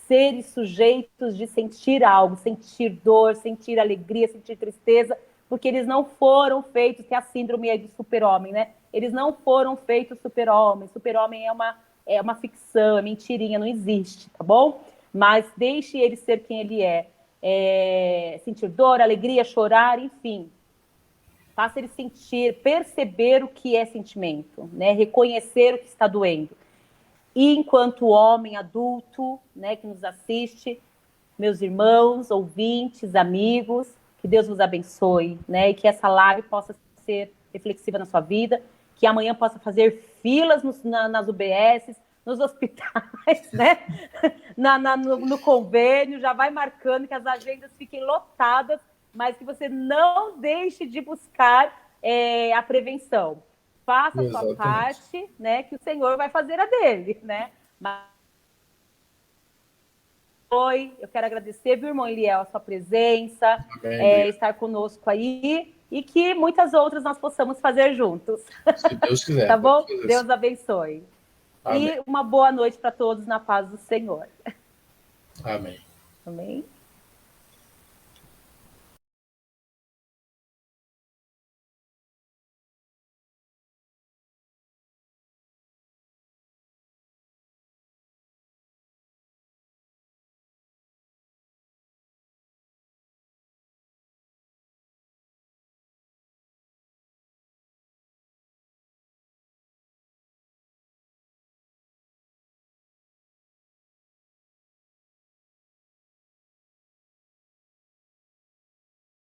seres sujeitos de sentir algo, sentir dor, sentir alegria, sentir tristeza, porque eles não foram feitos, que é a síndrome aí do super-homem, né? Eles não foram feitos super-homem. Super-homem é uma ficção, é mentirinha, não existe, tá bom? Mas deixe ele ser quem ele é. Sentir dor, alegria, chorar, enfim. Faça ele sentir, perceber o que é sentimento, né? Reconhecer o que está doendo. E enquanto homem adulto, né, que nos assiste, meus irmãos, ouvintes, amigos, que Deus vos abençoe, né? E que essa live possa ser reflexiva na sua vida, que amanhã possa fazer filas nas UBSs, nos hospitais, né? No convênio, já vai marcando que as agendas fiquem lotadas, mas que você não deixe de buscar a prevenção. Faça a sua parte, né? Que o Senhor vai fazer a dele, né? Eu quero agradecer, viu, irmão Eliel, a sua presença, estar conosco aí, e que muitas outras nós possamos fazer juntos. Se Deus quiser. Tá bom? Deus abençoe. Amém. E uma boa noite para todos na paz do Senhor. Amém. Amém.